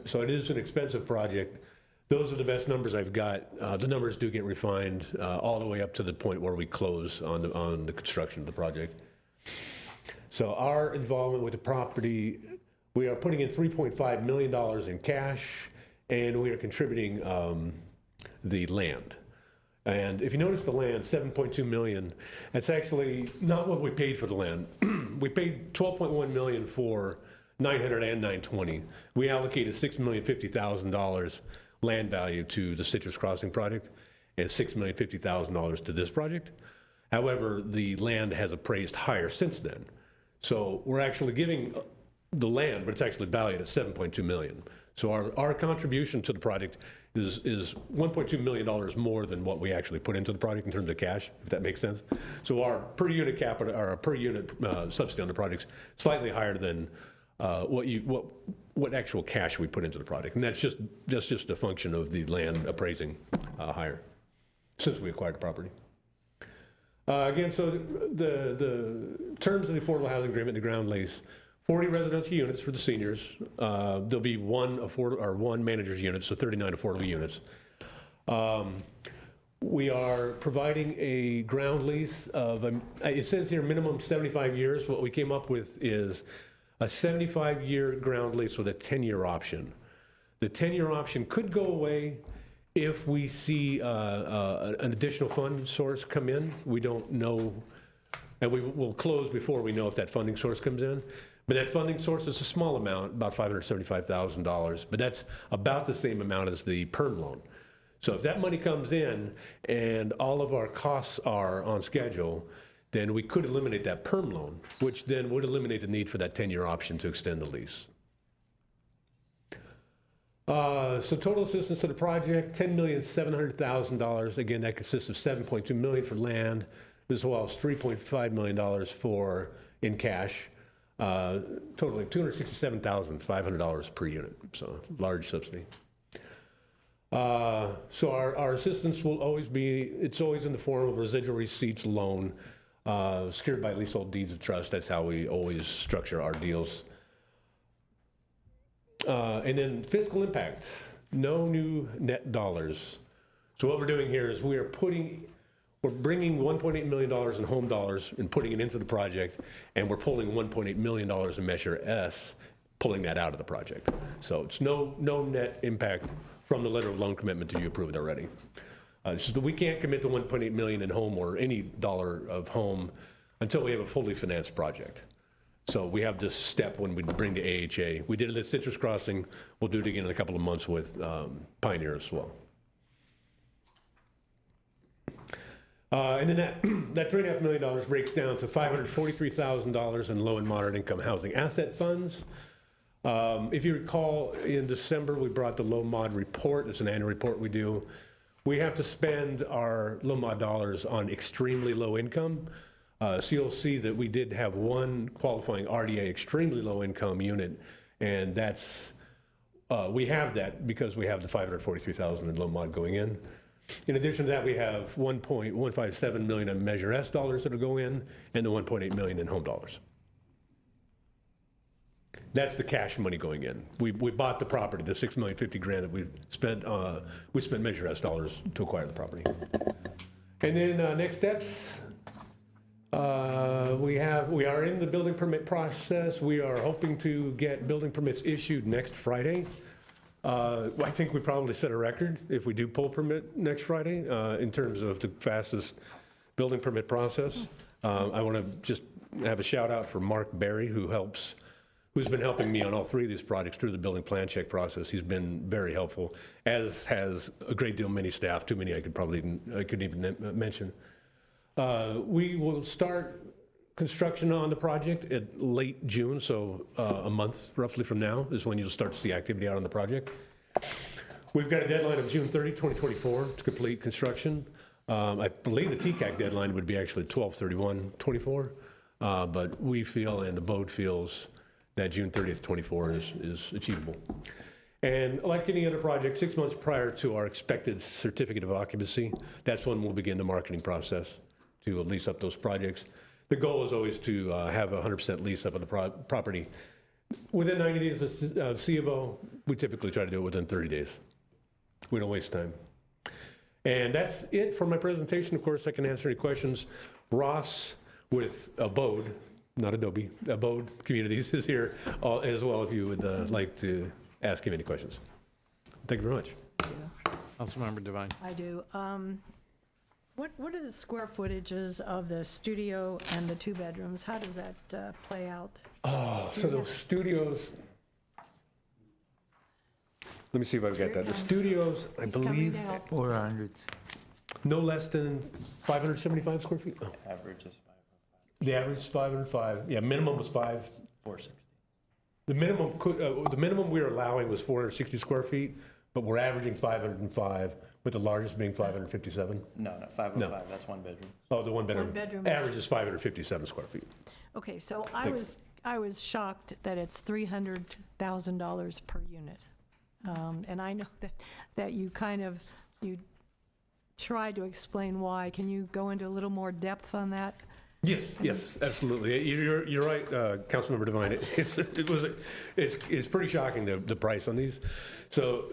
So it is an expensive project. Those are the best numbers I've got. The numbers do get refined all the way up to the point where we close on the construction of the project. So our involvement with the property, we are putting in $3.5 million in cash, and we are contributing the land. And if you notice the land, 7.2 million, that's actually not what we paid for the land. We paid 12.1 million for 900 and 920. We allocated $6,050,000 land value to the Citrus Crossing project and $6,050,000 to this project. However, the land has appraised higher since then. So we're actually giving the land, but it's actually valued at 7.2 million. So our contribution to the project is $1.2 million more than what we actually put into the project in terms of cash, if that makes sense. So our per unit capital, or our per unit subsidy on the project's slightly higher than what actual cash we put into the project, and that's just a function of the land appraising higher since we acquired the property. Again, so the terms of the affordable housing agreement, the ground lease, 40 residential units for the seniors. There'll be one manager's unit, so 39 affordable units. We are providing a ground lease of, it says here minimum 75 years. What we came up with is a 75-year ground lease with a 10-year option. The 10-year option could go away if we see an additional fund source come in. We don't know, and we will close before we know if that funding source comes in. But that funding source is a small amount, about $575,000, but that's about the same amount as the perm loan. So if that money comes in and all of our costs are on schedule, then we could eliminate that perm loan, which then would eliminate the need for that 10-year option to extend the lease. So total assistance to the project, $10,700,000. Again, that consists of $7.2 million for land, as well as $3.5 million in cash, totaling $267,500 per unit. So large subsidy. So our assistance will always be, it's always in the form of residual receipts loan, secured by leasehold deeds of trust. That's how we always structure our deals. And then fiscal impact, no new net dollars. So what we're doing here is we're bringing $1.8 million in home dollars and putting it into the project, and we're pulling $1.8 million in Measure S, pulling that out of the project. So it's no net impact from the letter of loan commitment that you approved already. So we can't commit to $1.8 million in home or any dollar of home until we have a fully financed project. So we have this step when we bring the AHA. We did it at Citrus Crossing. We'll do it again in a couple of months with Pioneer as well. And then that $3.5 million breaks down to $543,000 in low and moderate income housing asset funds. If you recall, in December, we brought the low mod report. It's an annual report we do. We have to spend our low mod dollars on extremely low income. So you'll see that we did have one qualifying RDA extremely low income unit, and that's, we have that because we have the $543,000 in low mod going in. In addition to that, we have $1.157 million in Measure S dollars that'll go in, and the $1.8 million in home dollars. That's the cash money going in. We bought the property, the $6,050,000 that we spent Measure S dollars to acquire the property. And then next steps, we are in the building permit process. We are hoping to get building permits issued next Friday. I think we probably set a record if we do pull permit next Friday in terms of the fastest building permit process. I want to just have a shout out for Mark Berry, who's been helping me on all three of these projects through the building plan check process. He's been very helpful, as has a great deal many staff, too many I couldn't even mention. We will start construction on the project at late June, so a month roughly from now is when you'll start to see activity out on the project. We've got a deadline of June 30, 2024 to complete construction. I believe the TCAC deadline would be actually 12/31/24, but we feel and the board feels that June 30th, 24 is achievable. And like any other project, 6 months prior to our expected certificate of occupancy, that's when we'll begin the marketing process to lease up those projects. The goal is always to have 100% lease up of the property. Within 90 days of C of O, we typically try to do it within 30 days. We don't waste time. And that's it for my presentation. Of course, I can answer any questions. Ross with Abode, not Adobe, Abode Communities is here as well if you would like to ask him any questions. Thank you very much. Councilmember Devine. I do. What are the square footages of the studio and the 2 bedrooms? How does that play out? Oh, so the studios, let me see if I've got that. The studios, I He's coming believe, down. 400. no less than 575 square feet. Oh, Average is the average is 505. Yeah, minimum was 460. The minimum we were allowing was 460 square feet, but we're averaging 505, with the largest being 557. No, 505, that's one bedroom. Oh, the one bedroom. One bedroom is- Average is 557 square feet. Okay, so I was shocked that it's $300,000 per unit. And I know that you you tried to explain why. Can you go into a little more depth on that? Yes, absolutely. You're right, Councilmember Devine. It's pretty shocking, the price on these. So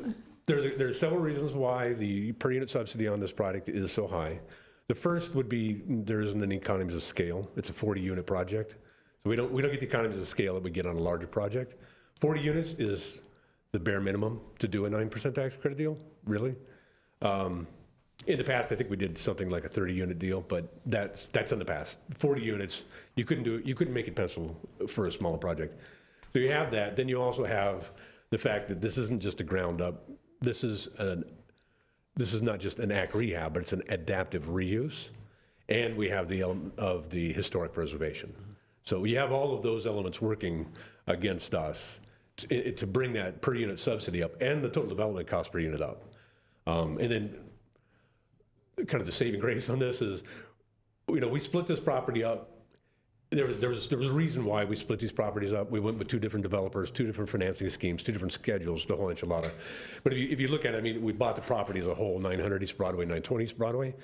there's several reasons why the per unit subsidy on this product is so high. The first would be there isn't any economies of scale. It's a 40-unit project. So we don't get the economies of scale that we get on a larger project. 40 units is the bare minimum to do a 9% tax credit deal, really. In the past, I think we did something like a 30-unit deal, but that's in the past. 40 units, you couldn't make it pencil for a smaller project. So you have that. Then you also have the fact that this isn't just a ground up. This is not just an ACK rehab, but it's an adaptive reuse. And we have the element of the historic preservation. So we have all of those elements working against us to bring that per unit subsidy up and the total development cost per unit up. And then kind of the saving grace on this is, we split this property up. There was a reason why we split these properties up. We went with 2 different developers, 2 different financing schemes, 2 different schedules, the whole enchilada. But if you look at it, we bought the property as a whole, 900 East Broadway, 920 East Broadway.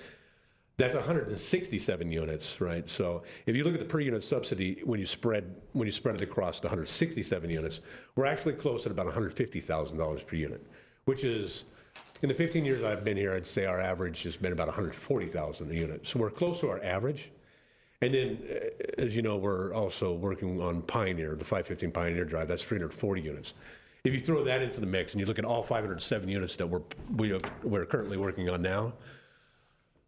That's 167 units, right? So if you look at the per unit subsidy, when you spread it across the 167 units, we're actually close at about $150,000 per unit, which is, in the 15 years I've been here, I'd say our average has been about $140,000 a unit. So we're close to our average. And then, as you know, we're also working on Pioneer, the 515 Pioneer Drive. That's 340 units. If you throw that into the mix and you look at all 507 units that we're currently working on now,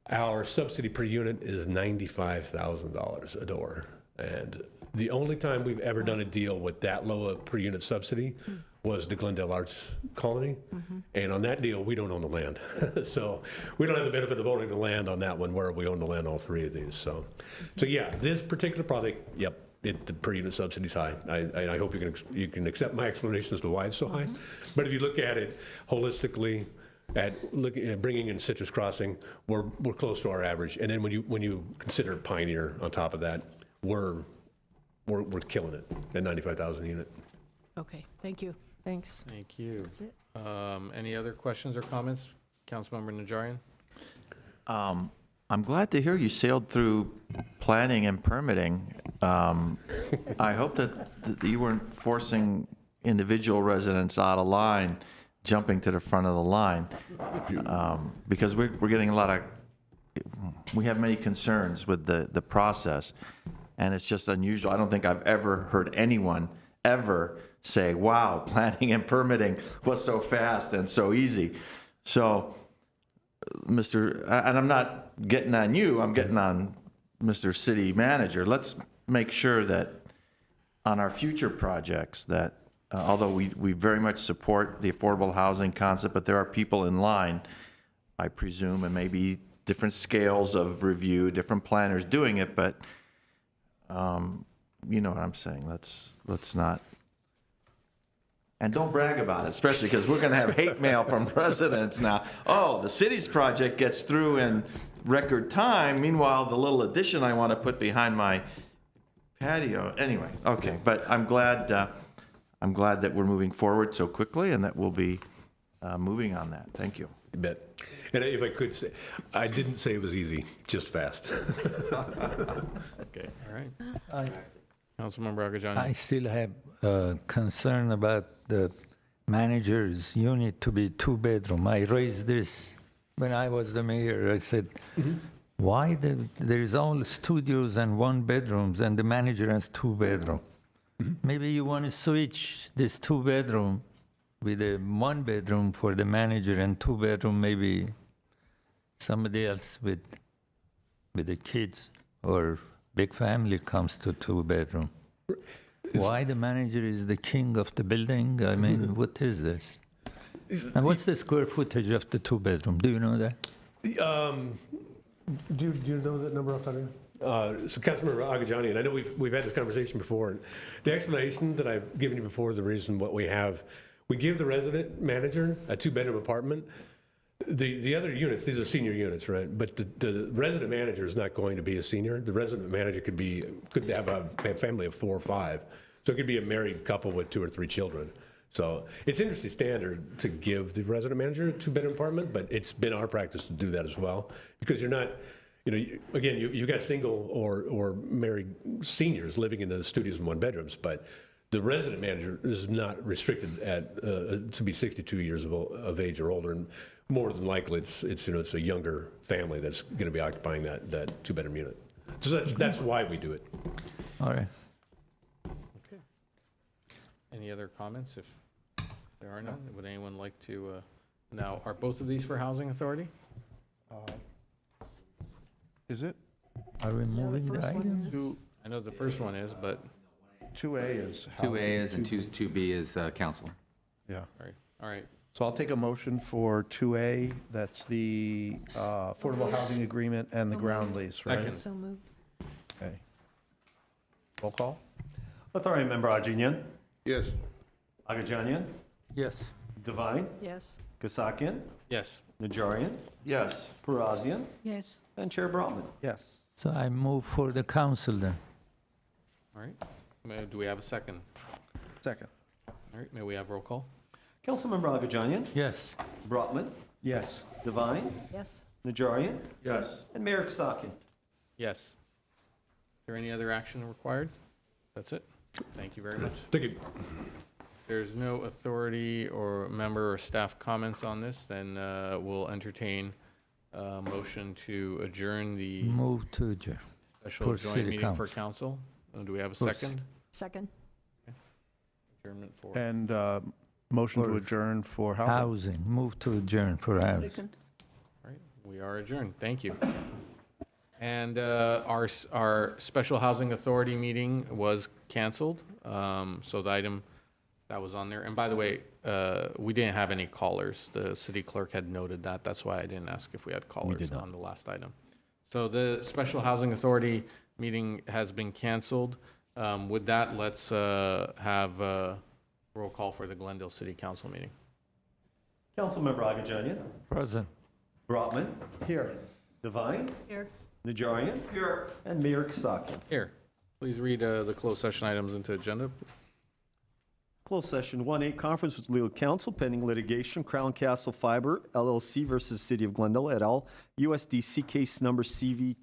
our subsidy per unit is $95,000 a door. And the only time we've ever done a deal with that low a per unit subsidy was the Glendale Arts Colony. And on that deal, we don't own the land. So we don't have the benefit of owning the land on that one, where we own the land on all 3 of these. So yeah, this particular project, yep, the per unit subsidy is high. I hope you can accept my explanation as to why it's so high. But if you look at it holistically, looking at bringing in Citrus Crossing, we're close to our average. And then when you consider Pioneer on top of that, we're killing it at 95,000 a unit. Okay, thank you. Thanks. Thank you. That's it. Any other questions or comments? Councilmember Najarian? I'm glad to hear you sailed through planning and permitting. I hope that you weren't forcing individual residents out of line, jumping to the front of the line, because we're getting we have many concerns with the process, and it's just unusual. I don't think I've ever heard anyone ever say, wow, planning and permitting was so fast and so easy. So, and I'm not getting on you, I'm getting on Mr. City Manager. Let's make sure that on our future projects that, although we very much support the affordable housing concept, but there are people in line, I presume, and maybe different scales of review, different planners doing it, but you know what I'm saying. Let's not. And don't brag about it, especially because we're going to have hate mail from residents now. Oh, the city's project gets through in record time. Meanwhile, the little addition I want to put behind my patio. Anyway, okay. But I'm glad I'm glad that we're moving forward so quickly and that we'll be moving on that. Thank you. You bet. And if I could say, I didn't say it was easy, just fast. Okay, all right. Councilmember Agajanian. I still have concern about the manager's unit to be two-bedroom. I raised this when I was the mayor. I said, why there's all studios and one-bedrooms and the manager has two-bedroom? Maybe you want to switch this two-bedroom with a one-bedroom for the manager and two-bedroom maybe somebody else with the kids or big family comes to two-bedroom. Why the manager is the king of the building? I mean, what is this? And what's the square footage of the two-bedroom? Do you know that? Do you know that number off the top of your head? So Councilmember Agajanian, I know we've had this conversation before. And the explanation that I've given you before, the reason what we have, we give the resident manager a two-bedroom apartment. The other units, these are senior units, right? But the resident manager is not going to be a senior. The resident manager could have a family of 4 or 5. So it could be a married couple with 2 or 3 children. So it's industry standard to give the resident manager a 2-bedroom apartment, but it's been our practice to do that as well. Because you're not, again, you got single or married seniors living in the studios and 1-bedrooms, but the resident manager is not restricted to be 62 years of age or older. And more than likely, it's a younger family that's going to be occupying that 2-bedroom unit. So that's why we do it. All right. Okay. Any other comments? If there are none, would anyone like to, now, are both of these for Housing Authority? Is it? Are we moving the items? I know the first one is, but, 2A is housing. 2A is and 2B is council. Yeah. all right. So I'll take a motion for 2A, that's the affordable housing agreement and the ground lease, right? Second. So moved. Okay. Roll call? Authority Member Ajinian, Yes. Agajanian, Yes. Divine, Yes. Kasakian, Yes. Najarian, Yes. Parazian, Yes. and Chair Brotman. Yes. So I move for the council then. All right. Do we have a second? Second. All right, may we have roll call? Councilmember Agajanian, Yes. Brotman, Yes. Divine, Yes. Najarian, Yes. and Mayor Kasakian. Yes. Is there any other action required? That's it. Thank you very much. Thank you. There's no authority or member or staff comments on this, then we'll entertain a motion to adjourn the Move to adjourn. special for joint city meeting for council. council. Do we have a For second? Second. Adjournment for, And motion to For adjourn for housing. Housing. Move to adjourn for housing. Second. all right, we are adjourned. Thank you. And our special housing authority meeting was canceled. So the item that was on there, and by the way, we didn't have any callers. The city clerk had noted that. That's why I didn't ask if we had callers on the last item. So the special housing authority meeting has been canceled. With that, let's have a roll call for the Glendale City Council meeting. Councilmember Agajanian, Present. Brotman, Here. Divine, Here. Najarian, and Mayor Kasakian. Here, please read the closed session items into agenda. Closed session 1A, conference with legal counsel pending litigation, Crown Castle Fiber LLC versus City of Glendale et al., USDC case number CV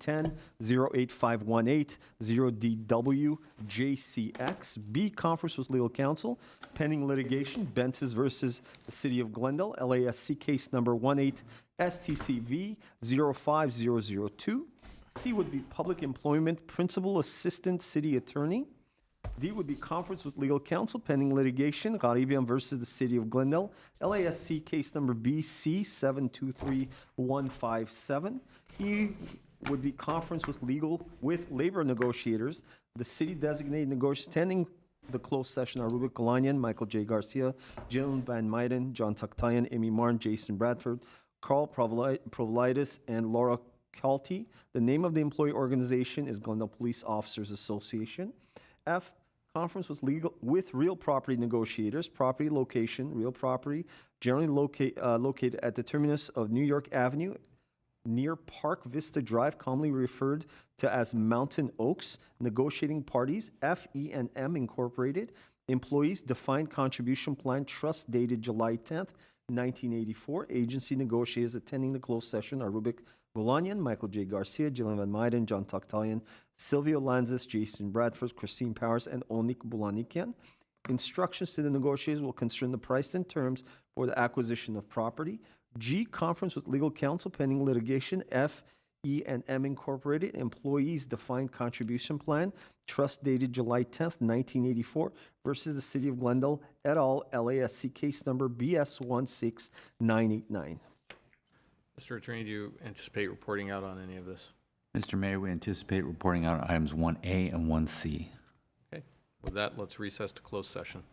10-08518, 0DW-JCX. B, conference with legal counsel pending litigation, Bensis versus the City of Glendale, LASC case number 18-STCV 05002. C would be public employment principal assistant city attorney. D would be conference with legal counsel pending litigation, Gharibian versus the City of Glendale, LASC case number BC 723157. E would be conference with labor negotiators. The city designated negotiators attending the closed session are Ruben Kalanian, Michael J. Garcia, Jillian Van Meiden, John Taktayan, Amy Martin, Jason Bradford, Carl Provolitis, and Laura Calty. The name of the employee organization is Glendale Police Officers Association. F, conference with real property negotiators, property location, real property generally located at the terminus of New York Avenue near Park Vista Drive, commonly referred to as Mountain Oaks. Negotiating parties, FE&M Incorporated. Employees Defined Contribution Plan Trust dated July 10th, 1984. Agency negotiators attending the closed session are Rubik Golanian, Michael J. Garcia, Jillian Van Meiden, John Taktalian, Silvio Lanzis, Jason Bradford, Christine Powers, and Onik Bulanikian. Instructions to the negotiators will concern the price and terms for the acquisition of property. G, conference with legal counsel pending litigation. F, E&M Incorporated, Employees Defined Contribution Plan, Trust dated July 10th, 1984, versus the City of Glendale et al., LASC case number BS 16989. Mr. Attorney, do you anticipate reporting out on any of this? Mr. Mayor, we anticipate reporting out items 1A and 1C. Okay. With that, let's recess to closed session.